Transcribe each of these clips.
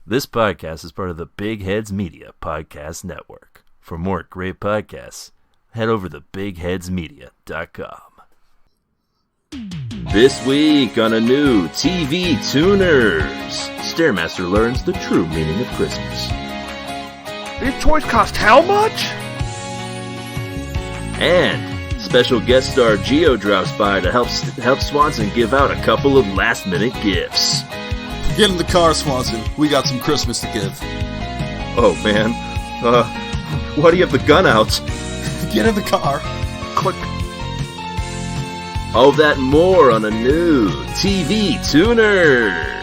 This podcast is part of the Big Heads Media Podcast Network. For more great podcasts, head over to bigheadsmedia.com. This week on a new TV Tuners, Stairmaster learns the true meaning of Christmas. These toys cost how much? And special guest star Geo drops by to help Swanson give out a couple of last-minute gifts. Get in the car, Swanson. We got some Christmas to give. Oh, man. Why do you have the gun out? Get in the car. Click. All that and more on a new TV Tuners.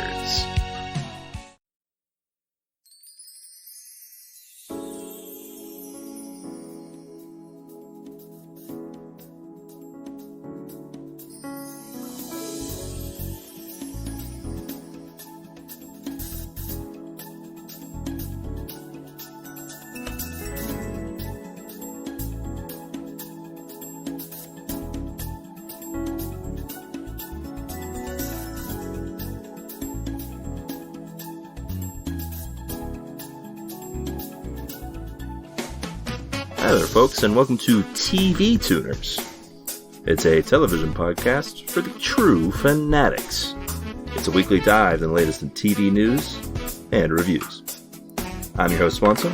Hi there, folks, and welcome to TV Tuners. It's a television podcast for the true fanatics. It's a weekly dive in the latest in TV news and reviews. I'm your host, Swanson.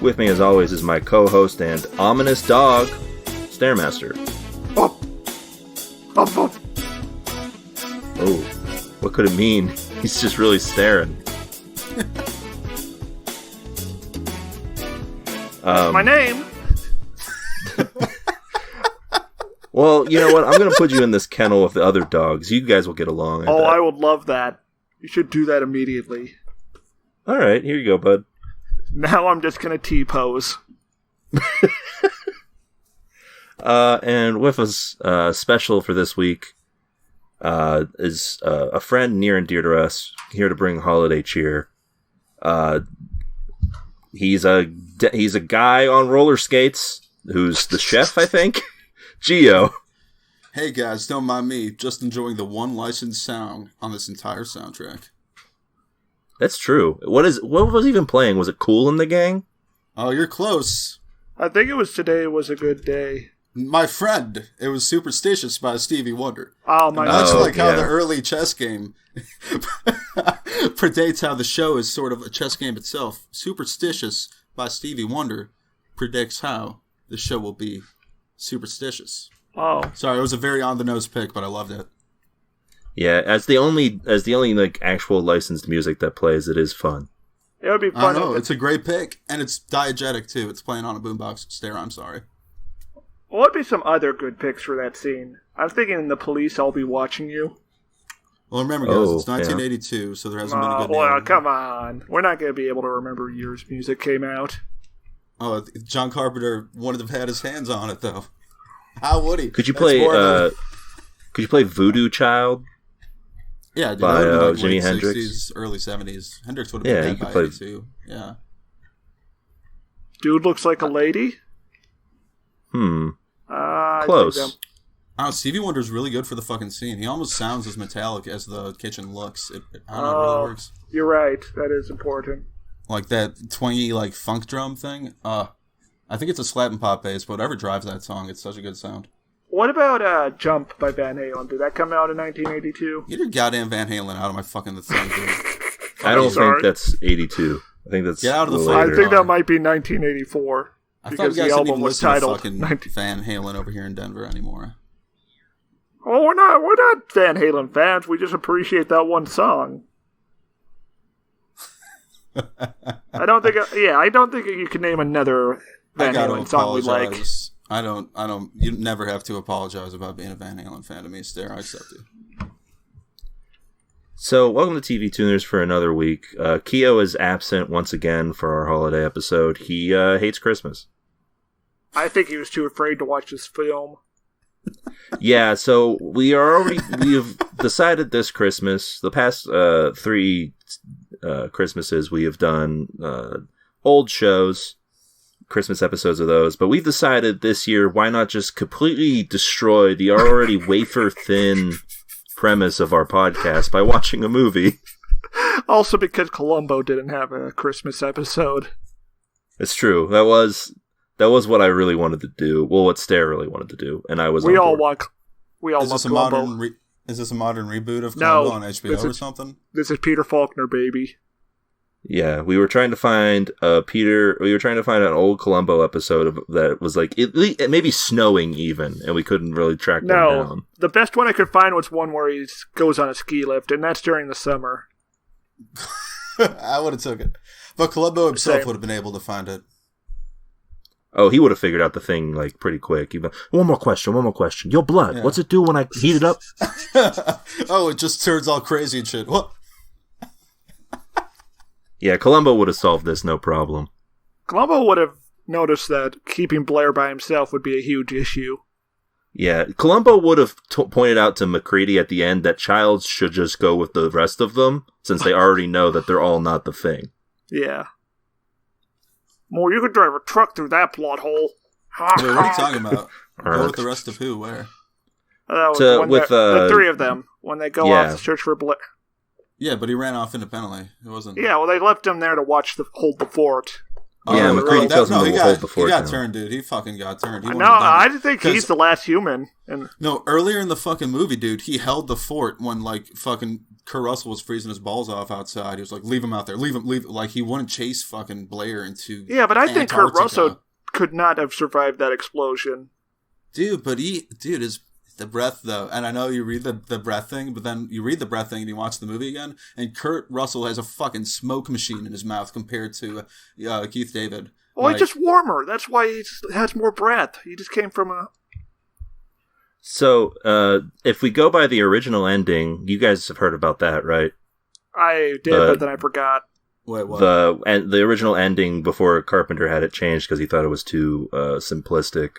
With me, as always, is my co-host and ominous dog, Stairmaster. Oh, what could it mean? He's just really staring. That's my name. Well, you know what? I'm going to put you in this kennel with the other dogs. You guys will get along. I would love that. You should do that immediately. All right, here you go, bud. Now I'm just going to T-pose. And with us, special for this week, is a friend near and dear to us, here to bring holiday cheer. He's a guy on roller skates who's the chef, I think. Geo. Hey guys, don't mind me. Just enjoying the one licensed sound on this entire soundtrack. That's true. What was even playing? Was it Kool and the Gang? Oh, you're close. I think it was Today Was a Good Day. My friend, it was Superstitious by Stevie Wonder. Oh my Much God. like how the early chess game predates how the show is sort of a chess game itself. Superstitious by Stevie Wonder predicts how the show will be superstitious. Oh. Sorry, it was a very on-the-nose pick, but I loved it. Yeah, as the only like actual licensed music that plays, it is fun. It would be fun. I know, it's a great pick, and it's diegetic too. It's playing on a boombox. Stair, I'm sorry. What would be some other good picks for that scene? I'm thinking The Police, I'll Be Watching You. Well, remember, guys, it's 1982, so there hasn't been a good well, name. come on. We're not going to be able to remember years music came out. Oh, John Carpenter wouldn't have had his hands on it, though. How would he? Could you play Voodoo Child? Yeah, dude, by that would have been Jimi late Hendrix? 60s, early 70s. Hendrix would have been dead by 82. Yeah. Dude Looks Like a Lady? Close. Stevie Wonder's really good for the fucking scene. He almost sounds as metallic as the kitchen looks. I don't know, it really works. You're right. That is important. Like that twangy, like, funk drum thing. I think it's a slap and pop bass, but whatever drives that song, it's such a good sound. What about Jump by Van Halen? Did that come out in 1982? Get your goddamn Van Halen out of my fucking thing, dude. I don't think that's 82. I think that's Get out of the later. I think that might be 1984. I thought because you guys the didn't album even was listen to titled fucking Van Halen over here in Denver anymore. Oh, we're not Van Halen fans. We just appreciate that one song. I don't think you can name another Van Halen song we like. I don't, you never have to apologize about being a Van Halen fan to me, Stair. I accept it. So, welcome to TV Tuners for another week. Keo is absent once again for our holiday episode. He hates Christmas. I think he was too afraid to watch this film. Yeah, so we've decided this Christmas, the past 3 Christmases, we have done old shows, Christmas episodes of those, but we've decided this year, why not just completely destroy the already wafer thin premise of our podcast by watching a movie. Also because Columbo didn't have a Christmas episode. It's true. That was what I really wanted to do. Well, what Stair really wanted to do, and I was. We on all board. love Columbo. Is this a modern reboot of Columbo on HBO or something? This is Peter Faulkner, baby. Yeah, we were trying to find We were trying to find an old Columbo episode that was like it maybe snowing even, and we couldn't really track one down. The best one I could find was one where he goes on a ski lift, and that's during the summer. I would have took it, but Columbo himself would have been able to find it. Oh, he would have figured out the thing like pretty quick. One more question. Your blood. Yeah. What's it do when I heat it up? Oh, it just turns all crazy and shit. What? Yeah, Columbo would have solved this no problem. Columbo would have noticed that keeping Blair by himself would be a huge issue. Yeah, Columbo would have pointed out to McCready at the end that Childs should just go with the rest of them, since they already know that they're all not the thing. Yeah. Well, you could drive a truck through that plot hole. Wait, what are you talking about? Go with the rest of who? Where? The three of them, when they go off to search for Blair. Yeah, but he ran off independently. It wasn't. Yeah, well, they left him there to hold the fort. Yeah, McCready tells him to hold the fort. He got turned, dude. He fucking got turned. I think he's the last human. No, earlier in the fucking movie, dude, he held the fort when like fucking Kurt Russell was freezing his balls off outside. He was like, "Leave him out there, leave him." Like he wouldn't chase fucking Blair into. Yeah, but I think Kurt Russell could not have survived that explosion. Dude, but the breath, though, and I know you read the breath thing, but then you read the breath thing and you watch the movie again, and Kurt Russell has a fucking smoke machine in his mouth compared to Keith David. Well, he's just warmer. That's why he has more breath. He just came from a... So, if we go by the original ending, you guys have heard about that, right? I did, but then I forgot. Wait, what? The original ending before Carpenter had it changed because he thought it was too simplistic.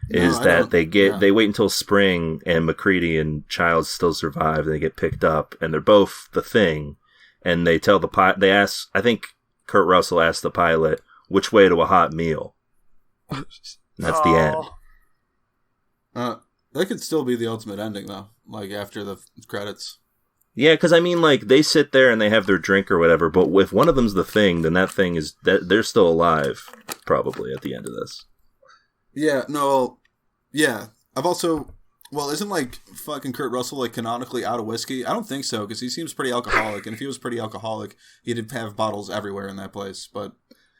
They wait until spring and McCready and Childs still survive and they get picked up and they're both the thing, and they tell I think Kurt Russell asked the pilot which way to a hot meal. That's the end. That could still be the ultimate ending though, like after the credits. Yeah, because I mean, like they sit there and they have their drink or whatever, but if one of them's the thing, then that thing is they're still alive probably at the end of this. Yeah, no, yeah. I've also, isn't like fucking Kurt Russell like canonically out of whiskey? I don't think so, because he seems pretty alcoholic, and if he was pretty alcoholic, he'd have bottles everywhere in that place. But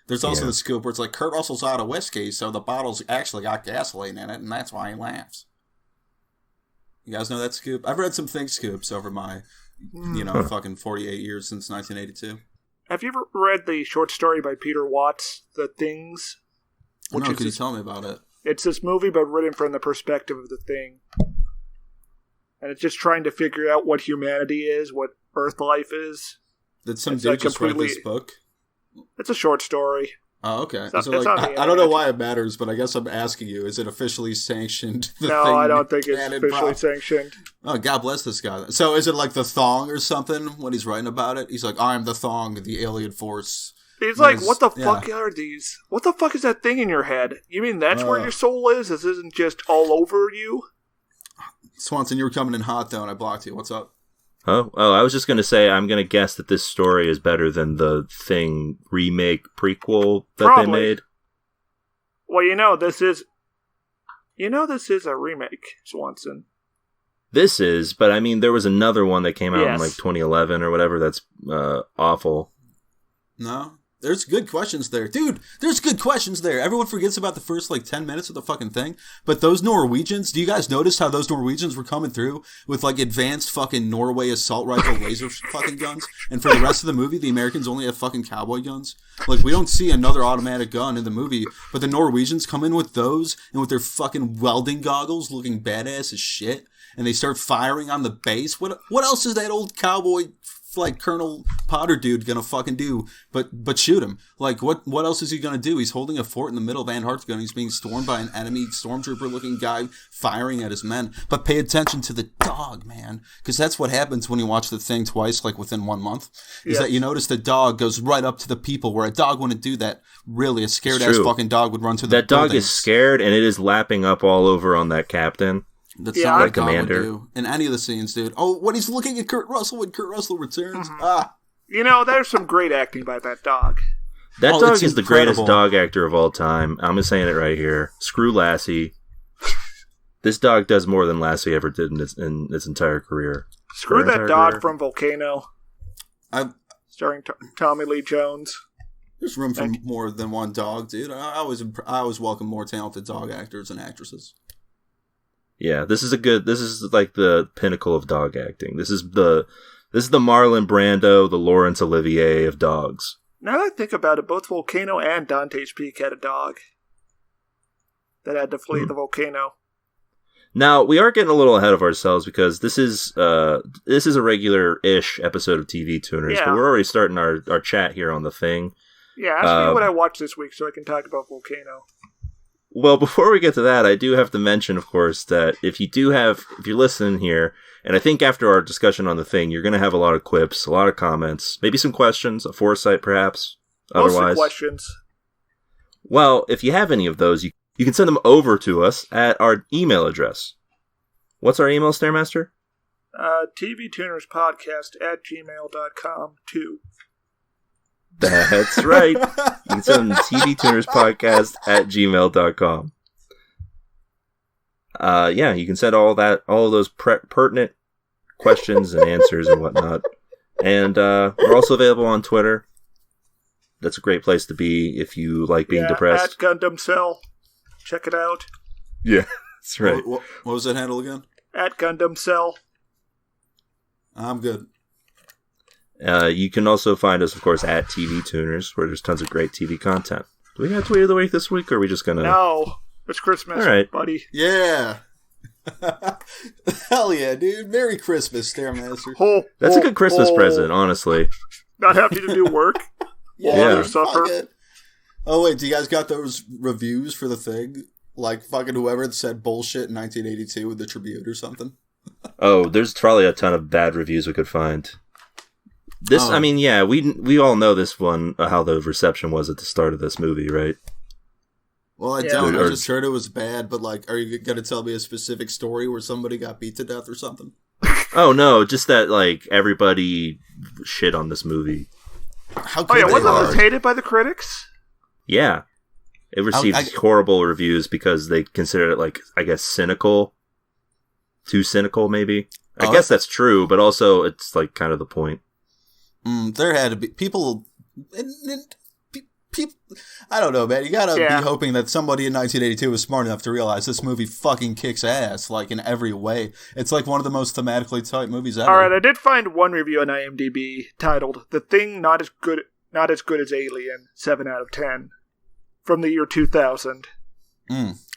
there's also the scoop where it's like Kurt Russell's out of whiskey, so the bottle's actually got gasoline in it, and that's why he laughs. You guys know that scoop? I've read some Think scoops over my, fucking 48 years since 1982. Have you ever read the short story by Peter Watts, The Things? No, can you tell me about it? It's this movie, but written from the perspective of the thing. And it's just trying to figure out what humanity is, what Earth life is. Did some dude just write this book? It's a short story. Oh, okay. I don't know why it matters, but I guess I'm asking you, is it officially sanctioned? No, I don't think it's officially sanctioned. Oh, God bless this guy. So is it like the Thong or something when he's writing about it? He's like, I'm the Thong, the alien force. He's like, what the fuck are these? What the fuck is that thing in your head? You mean that's where your soul is? This isn't just all over you? Swanson, you were coming in hot, though, and I blocked you. What's up? Oh, I was just going to say, I'm going to guess that this story is better than the Thing remake prequel that they made. Well, this is a remake, Swanson. This is, but I mean, there was another one that came out in like 2011 or whatever that's awful. No? There's good questions there. Dude, there's good questions there. Everyone forgets about the first, 10 minutes of the fucking thing. But those Norwegians, do you guys notice how those Norwegians were coming through with, advanced fucking Norway assault rifle laser fucking guns? And for the rest of the movie, the Americans only have fucking cowboy guns? We don't see another automatic gun in the movie, but the Norwegians come in with those and with their fucking welding goggles looking badass as shit. And they start firing on the base. What else is that old cowboy Colonel Potter dude gonna fucking do but shoot him? What else is he gonna do? He's holding a fort in the middle of Antarctica and he's being stormed by an enemy stormtrooper looking guy firing at his men. But pay attention to the dog, man, because that's what happens when you watch the thing twice within 1 month, is that you notice the dog goes right up to the people where a dog wouldn't do that. Really, a scared ass fucking dog would run to the that dog buildings. Is scared and it is lapping up all over on that captain. That's not what commander would do in any of the scenes, dude. Oh, when he's looking at Kurt Russell when Kurt Russell returns. Mm-hmm. You know, there's some great acting by that dog. That dog is incredible. the greatest dog actor of all time. I'm just saying it right here. Screw Lassie. This dog does more than Lassie ever did in its entire career. Screw that dog from Volcano. Starring Tommy Lee Jones. There's room for more than one dog, dude. I always welcome more talented dog actors and actresses. Yeah, this is like the pinnacle of dog acting. This is the Marlon Brando, the Laurence Olivier of dogs. Now that I think about it, both Volcano and Dante's Peak had a dog that had to flee the volcano. Now, we are getting a little ahead of ourselves because this is a regular-ish episode of TV Tuners, but we're already starting our chat here on the thing. Yeah, ask me what I watched this week so I can talk about Volcano. Well, before we get to that, I do have to mention, of course, that if you're listening here, and I think after our discussion on the thing, you're going to have a lot of quips, a lot of comments, maybe some questions, a foresight perhaps, Mostly questions. Well, if you have any of those, you can send them over to us at our email address. What's our email, Stairmaster? tvtunerspodcast@gmail.com, too. That's right. You can send them to tvtunerspodcast@gmail.com. You can send all of those pertinent questions and answers and whatnot. And we're also available on Twitter. That's a great place to be if you like being depressed. At Gundam Cell. Check it out. Yeah, that's right. What was that handle again? At Gundam Cell. I'm good. You can also find us, of course, at TV Tuners, where there's tons of great TV content. Do we got Tweet of the Week this week, or are we just going to... No. It's Christmas, all right, buddy. Yeah. Hell yeah, dude. Merry Christmas, Stairmaster. That's a good Christmas present, honestly. Not having to do work while you suffer. Oh, wait, do you guys got those reviews for the thing? Like fucking whoever said bullshit in 1982 with the Tribute or something? Oh, there's probably a ton of bad reviews we could find. I mean, yeah, we all know this one, how the reception was at the start of this movie, right? Well, I don't. I just heard it was bad, but like, are you going to tell me a specific story where somebody got beat to death or something? Oh, no, just that, like, everybody shit on this movie. Wasn't this hated by the critics? Yeah. It received horrible reviews because they considered it, like, I guess, cynical. Too cynical, maybe. I guess that's true, but also it's, like, kind of the point. There had to be people. I don't know, man. You gotta be hoping that somebody in 1982 was smart enough to realize this movie fucking kicks ass, like in every way. It's like one of the most thematically tight movies ever. All right, I did find one review on IMDb titled "The Thing Not as Good as Alien, 7 out of 10," from the year 2000.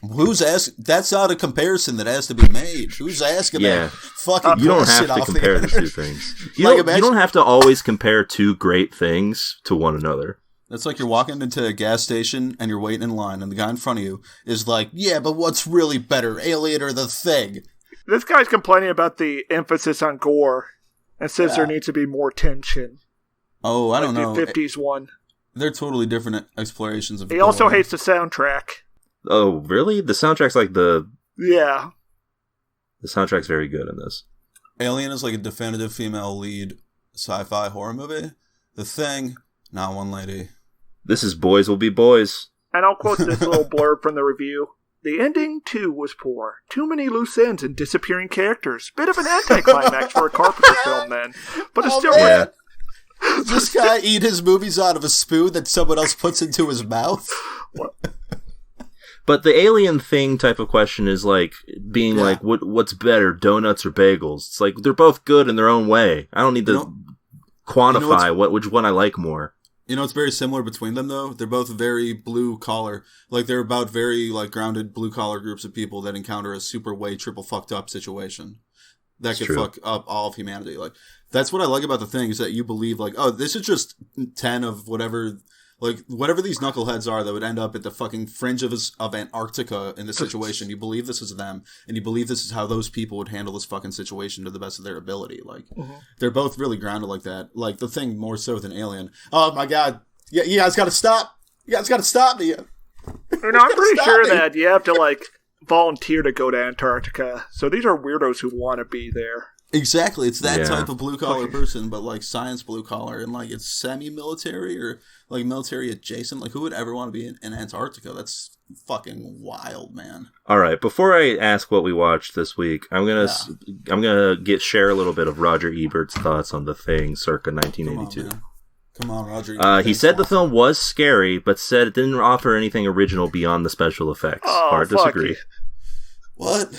Who's asking? That's not a comparison that has to be made. Who's asking that fucking you don't have to compare the two things. You don't have to always compare two great things to one another. That's like you're walking into a gas station and you're waiting in line and the guy in front of you is like, yeah, but what's really better, Alien or The Thing? This guy's complaining about the emphasis on gore and says there needs to be more tension. Oh, I don't know. The 50s one. They're totally different explorations of gore. He also hates the soundtrack. Oh, really? The soundtrack's like the... Yeah. The soundtrack's very good in this. Alien is like a definitive female lead sci-fi horror movie. The Thing, not one lady. This is Boys Will Be Boys. And I'll quote this little blurb from the review. The ending, too, was poor. Too many loose ends and disappearing characters. Bit of an anticlimax for a Carpenter film, then. But it's still... Yeah. Does this guy eat his movies out of a spoon that someone else puts into his mouth? But the alien thing type of question is like being like, what's better, donuts or bagels? It's like they're both good in their own way. I don't need to quantify which one I like more. You know, it's very similar between them, though. They're both very blue collar. Like, they're about very, like, grounded blue collar groups of people that encounter a super way triple fucked up situation that could fuck up all of humanity. Like, that's what I like about The Thing, is that you believe, like, oh, this is just 10 of whatever, like, whatever these knuckleheads are that would end up at the fucking fringe of Antarctica in this situation. You believe this is them, and you believe this is how those people would handle this fucking situation to the best of their ability. Like, they're both really grounded like that. Like, The Thing more so than Alien. Oh my god. Yeah, you guys gotta stop. You guys gotta stop me. You know, I'm pretty sure that you have to, like, volunteer to go to Antarctica. So these are weirdos who want to be there. Exactly, it's that type of blue-collar person, but, like, science blue-collar, and, like, it's semi-military or, like, military adjacent. Like, who would ever want to be in Antarctica? That's fucking wild, man. All right, before I ask what we watched this week, I'm gonna share a little bit of Roger Ebert's thoughts on The Thing circa 1982. Come on, Roger. He said the film was scary, but said it didn't offer anything original beyond the special effects. Hard disagree. What?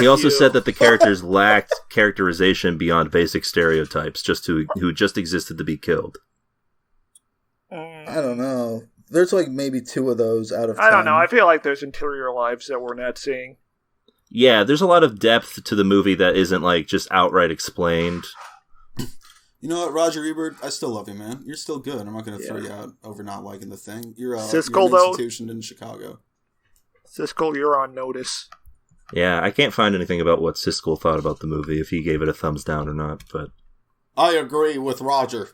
He also said that the characters lacked characterization beyond basic stereotypes, who just existed to be killed. I don't know. There's like maybe 2 of those out of 10. I don't know. I feel like there's interior lives that we're not seeing. Yeah, there's a lot of depth to the movie that isn't like just outright explained. You know what, Roger Ebert? I still love you, man. You're still good. I'm not going to throw you out over not liking The Thing. You're an institution in Chicago. Siskel, you're on notice. Yeah, I can't find anything about what Siskel thought about the movie, if he gave it a thumbs down or not, but... I agree with Roger.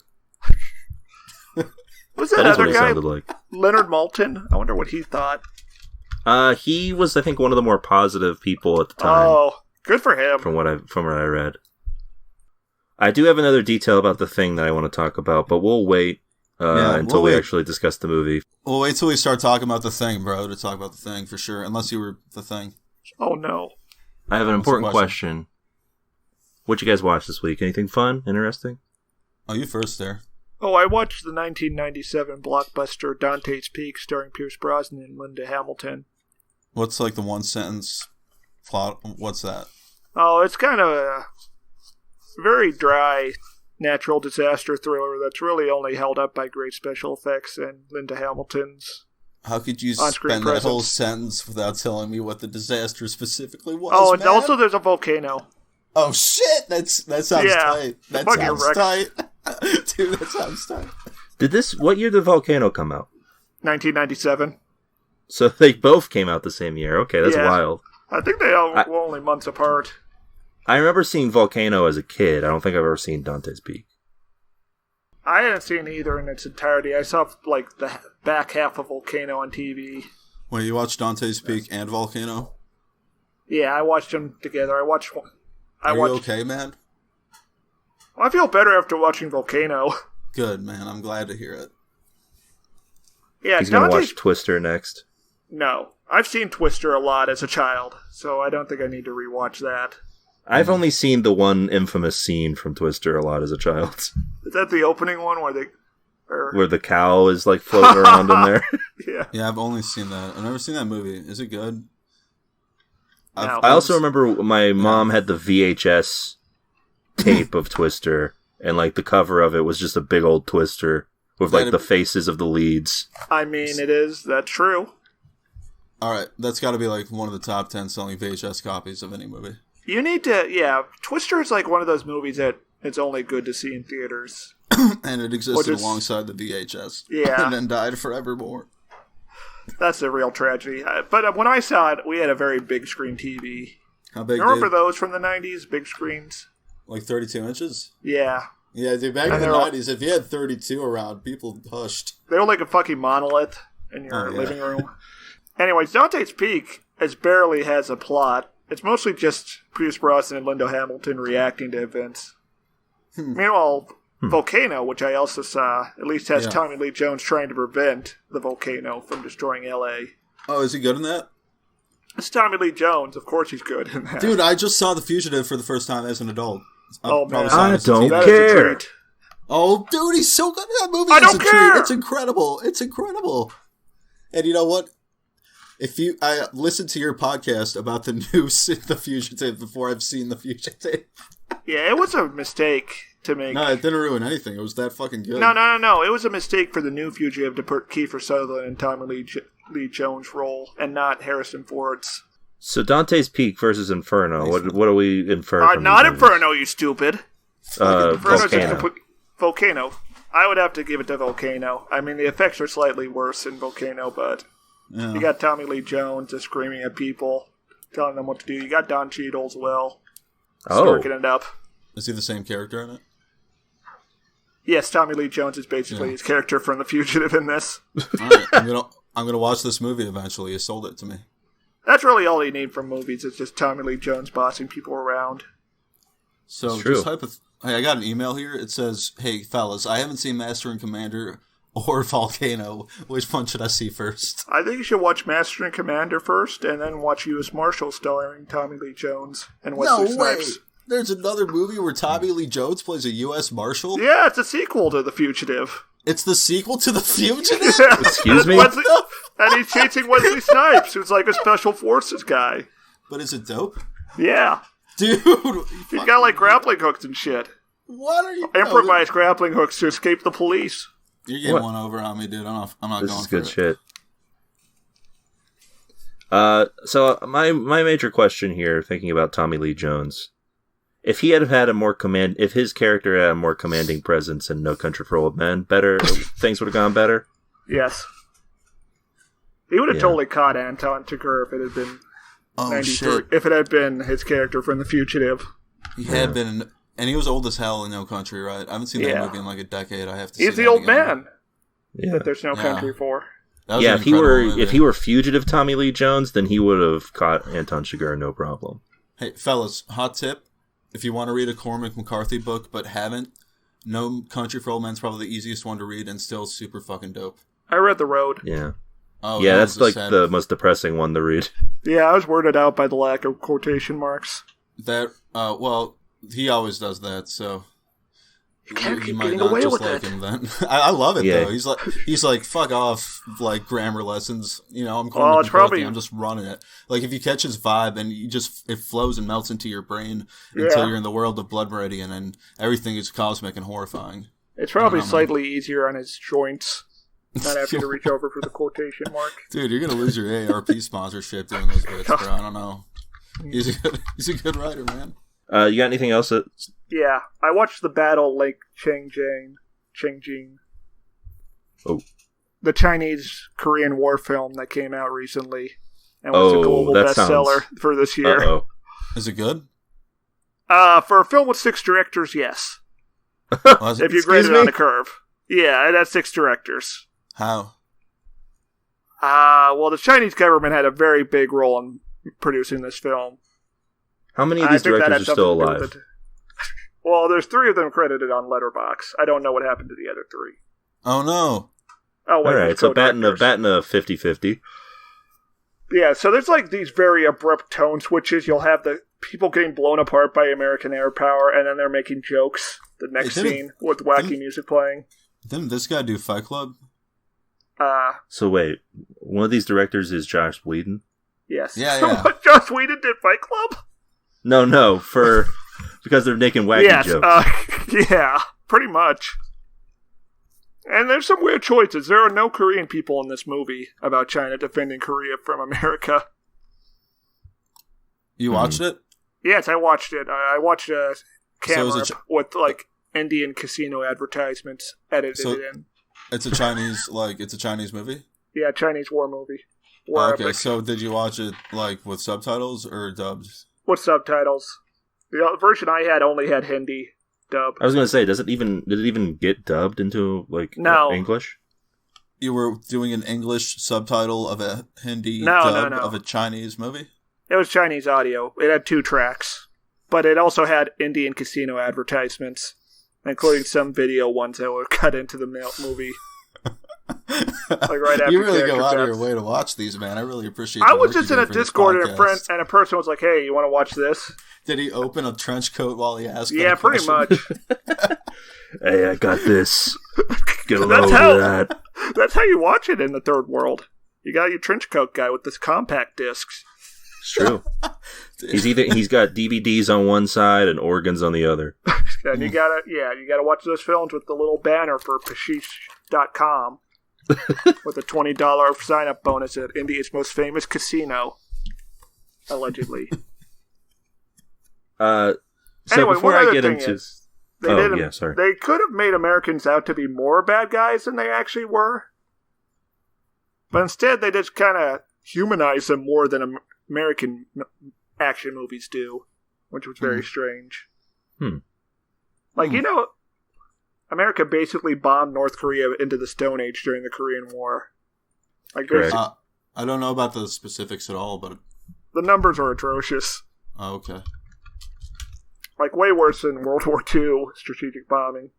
Was that other guy, like. Leonard Maltin? I wonder what he thought. He was, I think, one of the more positive people at the time. Oh, good for him. From what I read. I do have another detail about The Thing that I want to talk about, but we'll wait until we actually discuss the movie. We'll wait till we start talking about The Thing, bro, to talk about The Thing for sure, unless you were The Thing. Oh, no. I have an important question. What you guys watched this week? Anything fun? Interesting? Oh, you first there. Oh, I watched the 1997 blockbuster Dante's Peak starring Pierce Brosnan and Linda Hamilton. What's like the one sentence plot? What's that? Oh, it's kind of a very dry natural disaster thriller that's really only held up by great special effects and Linda Hamilton's How could you on-screen spend presence. that whole sentence without telling me what the disaster specifically was? Oh, and man? also there's a volcano. Oh shit! That sounds tight. That sounds tight, dude. That sounds tight. What year did Volcano come out? 1997. So they both came out the same year. Okay, that's wild. I think they were only months apart. I remember seeing Volcano as a kid. I don't think I've ever seen Dante's Peak. I hadn't seen either in its entirety. I saw like the back half of Volcano on TV. When you watched Dante's Peak and Volcano? Yeah, I watched them together. Are you okay, man? I feel better after watching Volcano. Good, man. I'm glad to hear it. Yeah, he's going to watch Twister next. No. I've seen Twister a lot as a child, so I don't think I need to rewatch that. I've only seen the one infamous scene from Twister a lot as a child. Is that the opening one where the cow is like floating around in there? Yeah, I've only seen that. I've never seen that movie. Is it good? I also remember my mom had the VHS tape of Twister, and like the cover of it was just a big old Twister with like the faces of the leads. I mean, that's true. Alright, that's got to be like one of the top 10 selling VHS copies of any movie. You need to, Twister is like one of those movies that it's only good to see in theaters. And it existed alongside the VHS. Yeah. And then died forevermore. That's a real tragedy. But when I saw it, we had a very big screen TV. How big? Remember those from the 90s? Big screens? Like 32 inches? Yeah. Yeah, dude, back in the 90s, if you had 32 around, people hushed. They were like a fucking monolith in your living room. Anyways, Dante's Peak barely has a plot. It's mostly just Pierce Brosnan and Linda Hamilton reacting to events. Meanwhile, Volcano, which I also saw, at least has Tommy Lee Jones trying to prevent the volcano from destroying L.A. Oh, is he good in that? It's Tommy Lee Jones. Of course he's good in that. Dude, I just saw The Fugitive for the first time as an adult. Oh, man. I don't care. Oh, dude, he's so good in that movie. I don't care. It's incredible. It's incredible. And you know what? I listened to your podcast about the new The Fugitive before I've seen The Fugitive. Yeah, it was a mistake to make. No, it didn't ruin anything. It was that fucking good. No. It was a mistake for the new Fugitive to put Kiefer Sutherland and Tommy Lee Jones' role and not Harrison Ford's. So Dante's Peak versus Inferno. What do we infer from not these Inferno, you stupid. Volcano. Volcano. I would have to give it to Volcano. I mean, the effects are slightly worse in Volcano, but you got Tommy Lee Jones just screaming at people, telling them what to do. You got Don Cheadle as well. Storking it up. Is he the same character in it? Yes, Tommy Lee Jones is basically his character from The Fugitive in this. All right, I'm gonna watch this movie eventually. You sold it to me. That's really all you need from movies. It's just Tommy Lee Jones bossing people around. So It's true. just hey, I got an email here. It says, "Hey fellas, I haven't seen Master and Commander or Volcano. Which one should I see first?" I think you should watch Master and Commander first, and then watch U.S. Marshal starring Tommy Lee Jones and Wesley Snipes. There's another movie where Tommy Lee Jones plays a U.S. Marshal? Yeah, it's a sequel to The Fugitive. It's the sequel to The Fugitive? Excuse me? And he's chasing Wesley Snipes, who's like a special forces guy. But is it dope? Yeah. Dude. He's got like grappling hooks and shit. What are you... Improvised grappling hooks to escape the police. You're getting one over on me, dude. I'm not going for it. This is good shit. So my major question here, thinking about Tommy Lee Jones, if he had a more if his character had a more commanding presence in No Country for Old Men, things would have gone better. Yes, he would have totally caught Anton Chigurh if it had been 93. Shit. If it had been his character from The Fugitive. He had been, and he was old as hell in No Country, right? I haven't seen that movie in like a decade. I have to. He's see the that old again. man that there's no country for. Yeah, if he were fugitive Tommy Lee Jones, then he would have caught Anton Chigurh no problem. Hey, fellas, hot tip. If you want to read a Cormac McCarthy book but haven't, No Country for Old Men's probably the easiest one to read and still super fucking dope. I read The Road. Yeah. Oh, yeah, that's like the most depressing one to read. Yeah, I was weirded out by the lack of quotation marks. Well, he always does that, so you might getting not away just with like it. him then. I love it, Yeah. though. He's like, fuck off, like, grammar lessons. You know, I'm Well, Cormac it's McCarthy, probably- I'm just running it. Like, if you catch his vibe and it flows and melts into your brain until you're in the world of Blood Meridian and everything is cosmic and horrifying. It's probably slightly easier on his joints, not having to reach over for the quotation mark. Dude, you're gonna lose your AARP sponsorship doing those bits, bro. I don't know. He's a good writer, man. You got anything else? Yeah, I watched the Battle Lake Changjing. Oh. The Chinese-Korean war film that came out recently and was a global bestseller for this year. Uh-oh. Is it good? For a film with 6 directors, yes. If you grade it on a curve. Yeah, it has 6 directors. How? Well, the Chinese government had a very big role in producing this film. How many of these directors are still alive? Well, there's 3 of them credited on Letterboxd. I don't know what happened to the other 3. Oh, no. Oh, wait, alright, so batting a 50-50. Yeah, so there's like these very abrupt tone switches. You'll have the people getting blown apart by American air power, and then they're making jokes the next scene with wacky music playing. Didn't this guy do Fight Club? So wait, one of these directors is Josh Whedon? Yes. Yeah. What, Josh Whedon did Fight Club? No, because they're making wacky jokes. Yeah, pretty much. And there's some weird choices. There are no Korean people in this movie about China defending Korea from America. You watched it? Yes, I watched it. I watched a camera So with like Indian casino advertisements edited in. It's a Chinese movie? Yeah, Chinese war movie. Okay, epic. so did you watch it like with subtitles or dubbed? With subtitles. The version I had only had Hindi dub. I was gonna say, did it even get dubbed into English? You were doing an English subtitle of a Hindi dub of a Chinese movie? It was Chinese audio. It had 2 tracks. But it also had Indian casino advertisements, including some video ones that were cut into the movie. Like right after you really go out of deaths. your way to watch these, man. I really appreciate. I was just in a Discord and a person was like, "Hey, you want to watch this?" Did he open a trench coat while he asked? Yeah, pretty much. Hey, I got this. Get a load of that. That's how you watch it in the third world. You got your trench coat guy with this compact discs. It's true. He's got DVDs on one side and organs on the other. And you gotta watch those films with the little banner for Pashish.com with a $20 sign-up bonus at India's most famous casino, allegedly. So anyway, before I get into, sorry, they could have made Americans out to be more bad guys than they actually were, but instead they just kind of humanized them more than American action movies do, which was very strange. Like, America basically bombed North Korea into the Stone Age during the Korean War. Like, I don't know about the specifics at all, but the numbers are atrocious. Oh, okay. Like, way worse than World War II strategic bombing.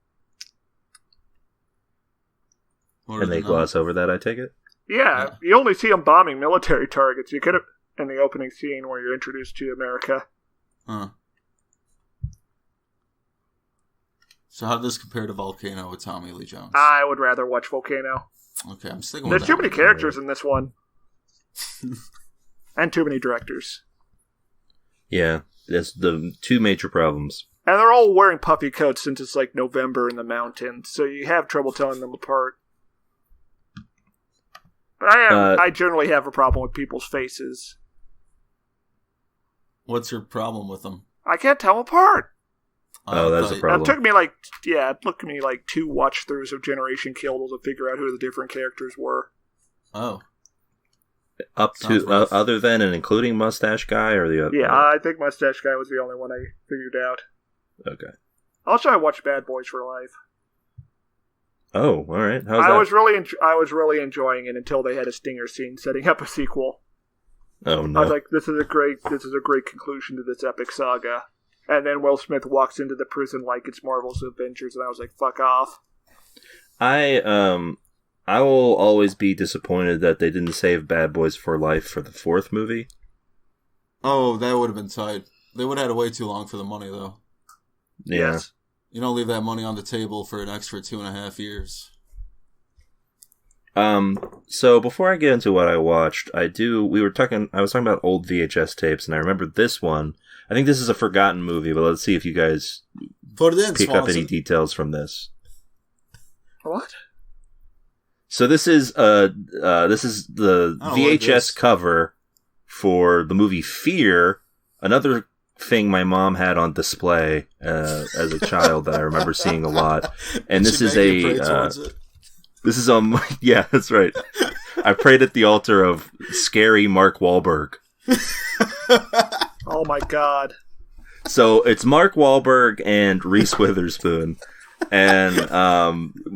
And they gloss over that, I take it? Yeah, you only see them bombing military targets. You could have, in the opening scene where you're introduced to America. Huh. So how does this compare to Volcano with Tommy Lee Jones? I would rather watch Volcano. Okay, I'm sticking with There's too many characters in this one. And too many directors. Yeah, that's the two major problems. And they're all wearing puffy coats since it's like November in the mountains, so you have trouble telling them apart. But I generally have a problem with people's faces. What's your problem with them? I can't tell them apart. Oh, that's a problem. It took me like 2 watch-throughs of Generation Kill to figure out who the different characters were. Oh. Up to, other than and including Mustache Guy or the other? Yeah, I think Mustache Guy was the only one I figured out. Okay. Also, I watched Bad Boys for Life. Oh, all right. How's that? I was really enjoying it until they had a stinger scene setting up a sequel. Oh no! I was like, this is a great conclusion to this epic saga. And then Will Smith walks into the prison like it's Marvel's Avengers, and I was like, fuck off. I will always be disappointed that they didn't save Bad Boys for Life for the 4th movie. Oh, that would have been tight. They would have had to wait too long for the money, though. Yeah. Yes. You don't leave that money on the table for an extra 2.5 years. So before I get into what I watched, I was talking about old VHS tapes, and I remember this one. I think this is a forgotten movie, but let's see if you guys Put it in, pick Swanson. up any details from this. What? So this is the VHS cover for the movie Fear, another thing my mom had on display as a child that I remember seeing a lot. And this is yeah, that's right. I prayed at the altar of scary Mark Wahlberg. Oh my god. So it's Mark Wahlberg and Reese Witherspoon. And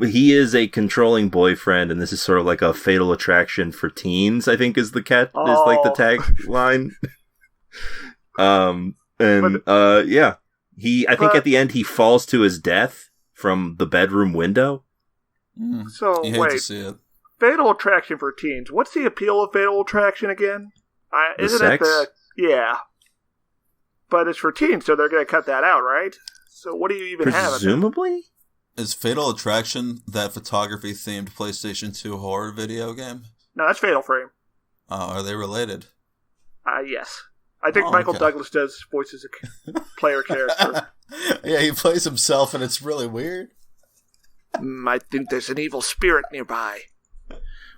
he is a controlling boyfriend, and this is sort of like a fatal attraction for teens, I think is the tagline. I think at the end he falls to his death from the bedroom window. So you hate to see it. Fatal Attraction for teens. What's the appeal of Fatal Attraction again? Yeah. But it's for teens, so they're going to cut that out, right? So what do you even have? Presumably? Is Fatal Attraction that photography-themed PlayStation 2 horror video game? No, that's Fatal Frame. Are they related? Yes. I think Michael Douglas voices a player character. Yeah, he plays himself, and it's really weird. I think there's an evil spirit nearby.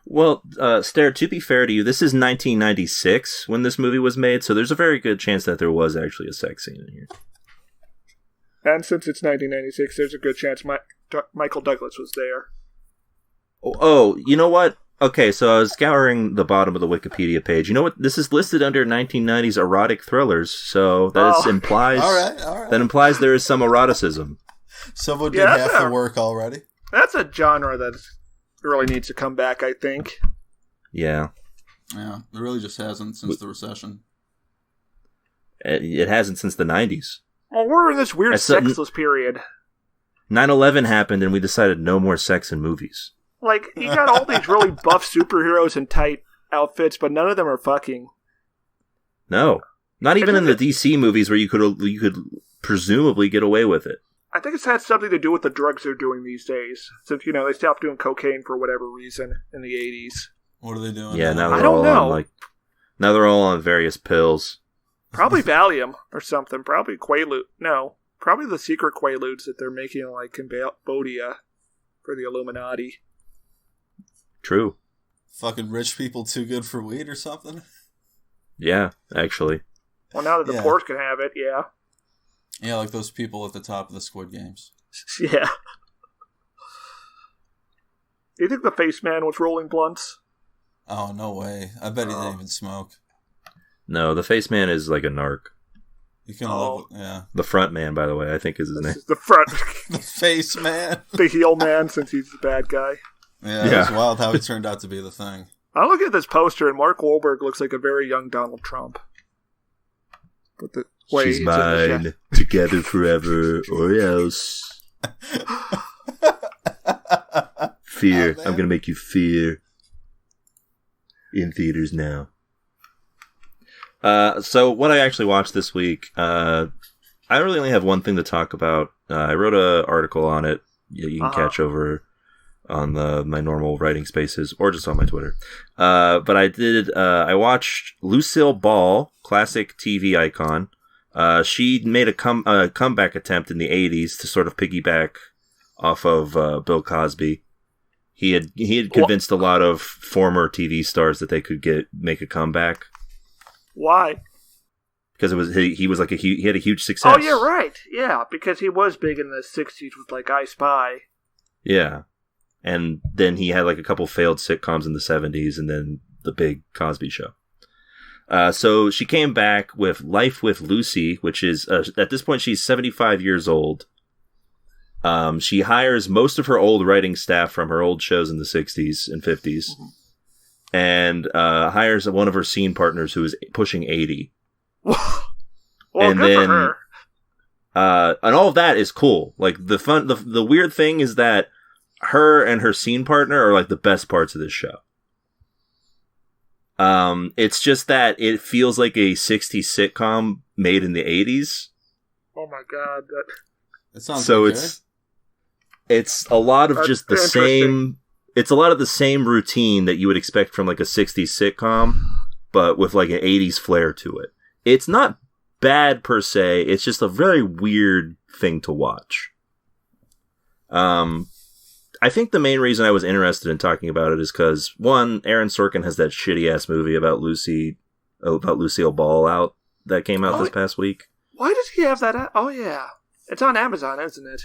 Well, Stair, to be fair to you, this is 1996 when this movie was made, so there's a very good chance that there was actually a sex scene in here. And since it's 1996, there's a good chance Michael Douglas was there. Oh, you know what? Okay, so I was scouring the bottom of the Wikipedia page. You know what? This is listed under 1990s erotic thrillers, so that implies all right. That implies there is some eroticism. Someone did half the work already. That's a genre that really needs to come back, I think. Yeah. Yeah, it really just hasn't since the recession. It hasn't since the 90s. Well, we're in this weird sexless period. 9/11 happened and we decided no more sex in movies. Like, you got all these really buff superheroes in tight outfits, but none of them are fucking. No. Not even in the DC movies where you could presumably get away with it. I think it's had something to do with the drugs they're doing these days. Since, they stopped doing cocaine for whatever reason in the 80s. What are they doing? Yeah, now they're now they're all on various pills. Probably Valium or something. Probably Quaalude. No, probably the secret Quaaludes that they're making like Cambodia for the Illuminati. True. Fucking rich people too good for weed or something? Yeah, actually. Well, now that the poor can have it, yeah. Yeah, like those people at the top of the Squid Games. Yeah. Do you think the face man was rolling blunts? Oh, no way. I bet he didn't even smoke. No, the face man is like a narc. You can love it, yeah. The front man, by the way, I think is his name. The front. The face man. The heel man, since he's the bad guy. Yeah, it's wild how he turned out to be the thing. I look at this poster, and Mark Wahlberg looks like a very young Donald Trump. With the way. She's mine, together forever, or else. Fear. I'm gonna make you fear. In theaters now. So what I actually watched this week, I really only have one thing to talk about. I wrote an article on it. You can catch over on my normal writing spaces or just on my Twitter. But I watched Lucille Ball, classic TV icon. She made a comeback attempt in the 80s to sort of piggyback off of Bill Cosby. He had convinced a lot of former TV stars that they could make a comeback. Why? Because he had a huge success. Oh, yeah, right. Yeah, because he was big in the 60s with like I Spy. Yeah. And then he had like a couple failed sitcoms in the 70s and then the big Cosby Show. So she came back with Life with Lucy, which is, at this point, she's 75 years old. She hires most of her old writing staff from her old shows in the 60s and 50s. Mm-hmm. And hires one of her scene partners who is pushing 80. Well, and good then, for her. And all of that is cool. Like, the weird thing is that her and her scene partner are like the best parts of this show. It's just that it feels like a 60s sitcom made in the 80s. Oh my god, that sounds so okay. It's a lot of just the same. It's a lot of the same routine that you would expect from like a 60s sitcom, but with like an 80s flair to it. It's not bad per se. It's just a very weird thing to watch. I think the main reason I was interested in talking about it is because, one, Aaron Sorkin has that shitty ass movie about Lucille Ball out that came out this past week. Why does he have that? Oh yeah, it's on Amazon, isn't it?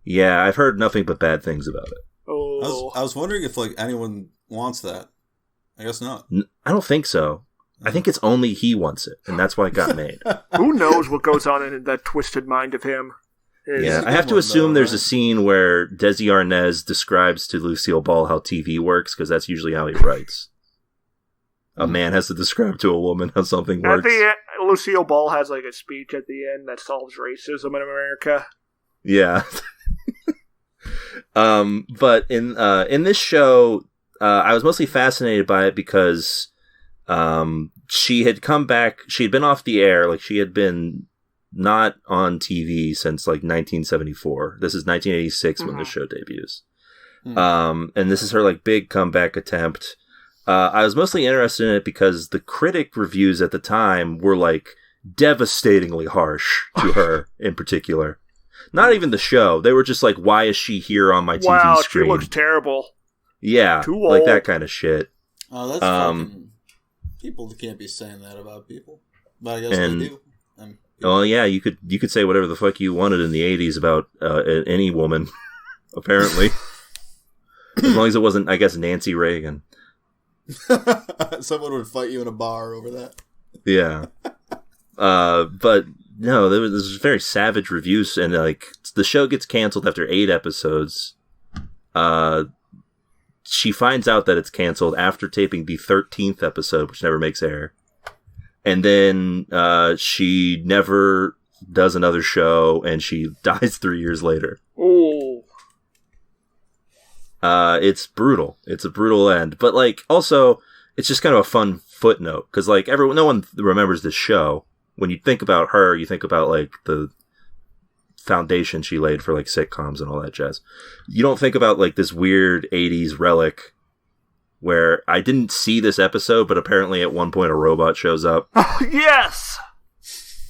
Yeah, I've heard nothing but bad things about it. Oh, I was wondering if like anyone wants that. I guess not. I don't think so. I think it's only he wants it, and that's why it got made. Who knows what goes on in that twisted mind of him? Yeah, I have to assume there's a scene where Desi Arnaz describes to Lucille Ball how TV works, because that's usually how he writes. A man has to describe to a woman how something works. At the end, Lucille Ball has like a speech at the end that solves racism in America. Yeah. But in this show, I was mostly fascinated by it because she had come back. She had been off the air, like she had been not on TV since like 1974. This is 1986 when the show debuts. And this is her like big comeback attempt. I was mostly interested in it because the critic reviews at the time were like devastatingly harsh to her in particular. Not even the show. They were just like, why is she here on my TV screen? She looks terrible. Yeah, too old. Like that kind of shit. Oh, that's fucking... People can't be saying that about people. But I guess they do. Oh yeah, you could say whatever the fuck you wanted in the 80s about any woman, apparently. As long as it wasn't, I guess, Nancy Reagan. Someone would fight you in a bar over that. Yeah. But no, there was very savage reviews, and like the show gets canceled after 8 episodes. She finds out that it's canceled after taping the 13th episode, which never makes air. And then she never does another show, and she dies 3 years later. Oh. It's brutal. It's a brutal end. But, like, also, it's just kind of a fun footnote. Because, like, no one remembers this show. When you think about her, you think about, like, the foundation she laid for, like, sitcoms and all that jazz. You don't think about, like, this weird 80s relic where I didn't see this episode, but apparently at one point a robot shows up. Oh, yes!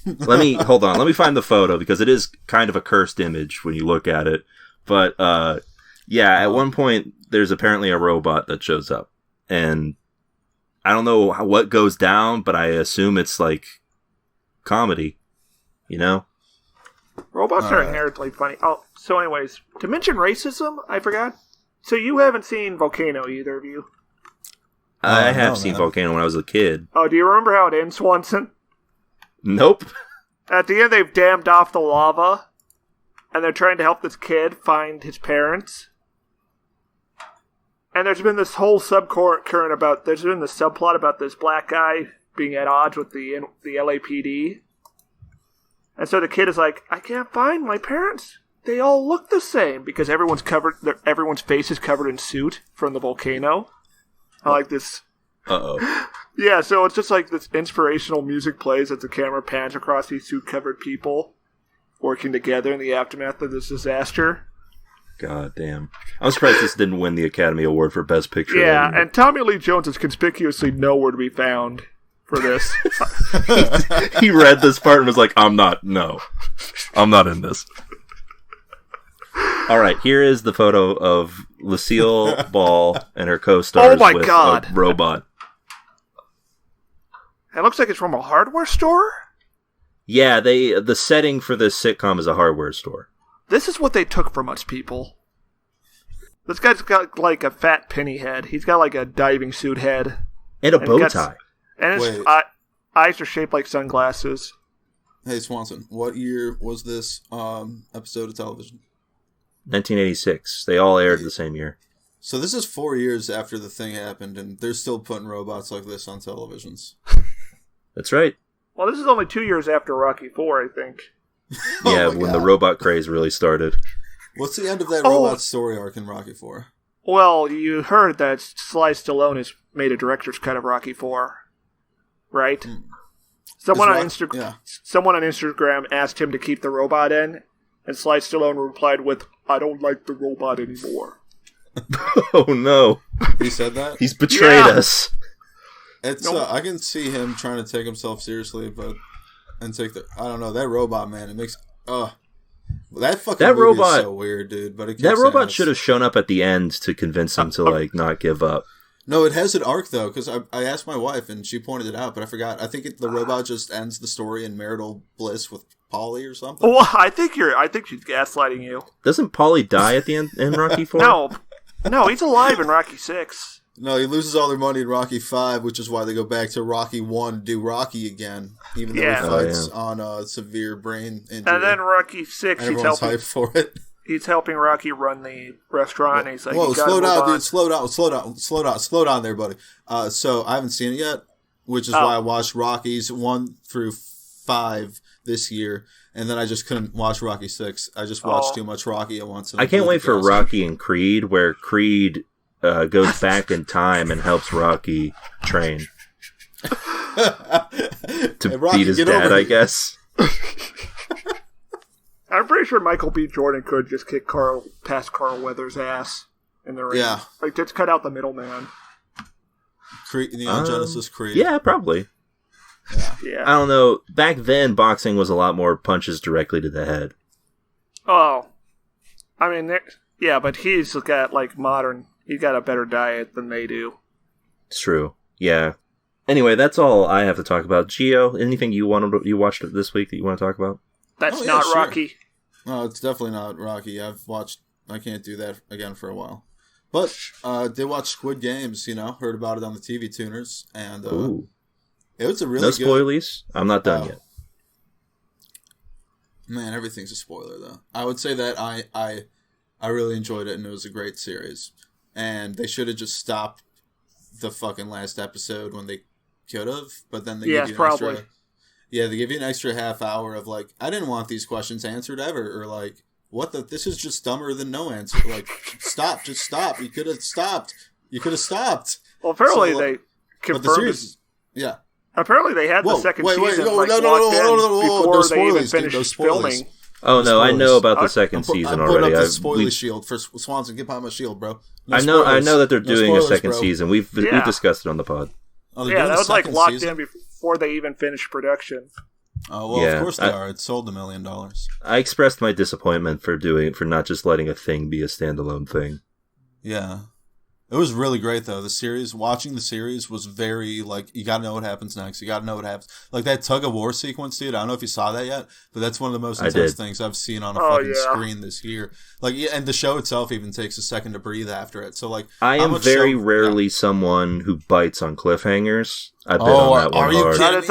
Hold on. Let me find the photo, because it is kind of a cursed image when you look at it. But, yeah, at one point there's apparently a robot that shows up. And I don't know what goes down, but I assume it's, like, comedy. You know? Robots are inherently funny. Oh, so anyways, to mention racism, I forgot. So you haven't seen Volcano, either of you? I have seen Volcano when I was a kid. Oh, do you remember how it ends, Swanson? Nope. At the end, they've dammed off the lava, and they're trying to help this kid find his parents. And there's been this whole subplot about this black guy being at odds with the LAPD. And so the kid is like, I can't find my parents. They all look the same because everyone's face is covered in soot from the volcano. I like this. Uh-oh. Yeah, so it's just like this inspirational music plays as the camera pans across these soot-covered people working together in the aftermath of this disaster. God damn. I'm surprised this didn't win the Academy Award for Best Picture. Yeah, and Tommy Lee Jones is conspicuously nowhere to be found for this. He read this part and was like, I'm not in this. All right, here is the photo of Lucille Ball and her co-stars with a robot. It looks like it's from a hardware store? Yeah, the setting for this sitcom is a hardware store. This is what they took from us, people. This guy's got like a fat penny head. He's got like a diving suit head. And a bow tie. And his eyes are shaped like sunglasses. Hey, Swanson, what year was this episode of television? 1986. They all aired the same year. So this is 4 years after the thing happened, and they're still putting robots like this on televisions. That's right. Well, this is only 2 years after Rocky IV, I think. Yeah, when the robot craze really started. What's the end of that robot story arc in Rocky IV? Well, you heard that Sly Stallone has made a director's cut of Rocky IV, right? Someone on Instagram asked him to keep the robot in, and Sly Stallone replied with, "I don't like the robot anymore." Oh no. He said that? He's betrayed us. It's I can see him trying to take himself seriously, I don't know, that robot, man, it makes that movie robot is so weird, dude. But that robot should have shown up at the end to convince him to like not give up. No, it has an arc though, because I asked my wife and she pointed it out, but I forgot. I think the robot just ends the story in marital bliss with Polly or something. Well, I think she's gaslighting you. Doesn't Polly die at the end in Rocky IV? No, he's alive in Rocky VI. No, he loses all their money in Rocky V, which is why they go back to Rocky 1 to do Rocky again, even though he fights on a severe brain injury. And then Rocky VI, everyone's hyped for it. He's helping Rocky run the restaurant, and he's like, "Whoa, slow down, dude! Slow down there, buddy." So I haven't seen it yet, which is why I watched Rockies 1 through 5 this year, and then I just couldn't watch Rocky 6. I just watched too much Rocky at once. I can't wait for Rocky and Creed, where Creed goes back in time and helps Rocky train to beat his dad, I guess. I'm pretty sure Michael B. Jordan could just kick past Carl Weathers' ass in the ring. Yeah. Like, just cut out the middleman. Creed, Genesis Creed. Yeah, probably. Yeah. I don't know. Back then, boxing was a lot more punches directly to the head. Oh. I mean, but he's got, he's got a better diet than they do. It's true. Yeah. Anyway, that's all I have to talk about. Gio, anything you watched this week that you want to talk about? That's not sure. Rocky. No, it's definitely not Rocky. I can't do that again for a while. But did watch Squid Games, heard about it on the TV tuners, and it was a really good... No spoilies? I'm not done yet. Man, everything's a spoiler, though. I would say that I really enjoyed it, and it was a great series. And they should have just stopped the fucking last episode when they could have, but then they give you an extra... Yeah, they give you an extra half hour of I didn't want these questions answered ever, or this is just dumber than no answer. Stop, just stop. You could have stopped. Well, apparently they confirmed the series, yeah. Apparently they had the second season before they even finished filming. Oh no, I know about the second season already. I'm putting up the spoiler shield for Swanson. Get behind my shield, bro. I know that they're doing a second season. We've discussed it on the pod. Oh, that was locked in before they even finished production. Oh well, of course they are. It sold $1 million. I expressed my disappointment for not just letting a thing be a standalone thing. Yeah, it was really great though. Watching the series was very you gotta know what happens next. You gotta know what happens. That tug of war sequence, dude. I don't know if you saw that yet, but that's one of the most intense things I've seen on a fucking screen this year. And the show itself even takes a second to breathe after it. So I am very rarely someone who bites on cliffhangers. I've been on that one hard. That is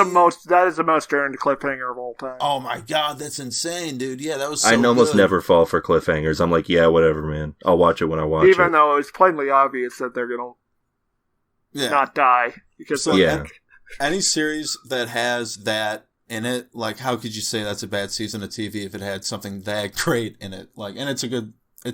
the most earned cliffhanger of all time. Oh my god, that's insane, dude. Yeah, that was I almost never fall for cliffhangers. I'm like, yeah, whatever, man. I'll watch it when I watch it. Even though it's plainly obvious that they're going to not die. Because any series that has that in it. Like, how could you say that's a bad season of TV if it had something that great in it? Like, and it's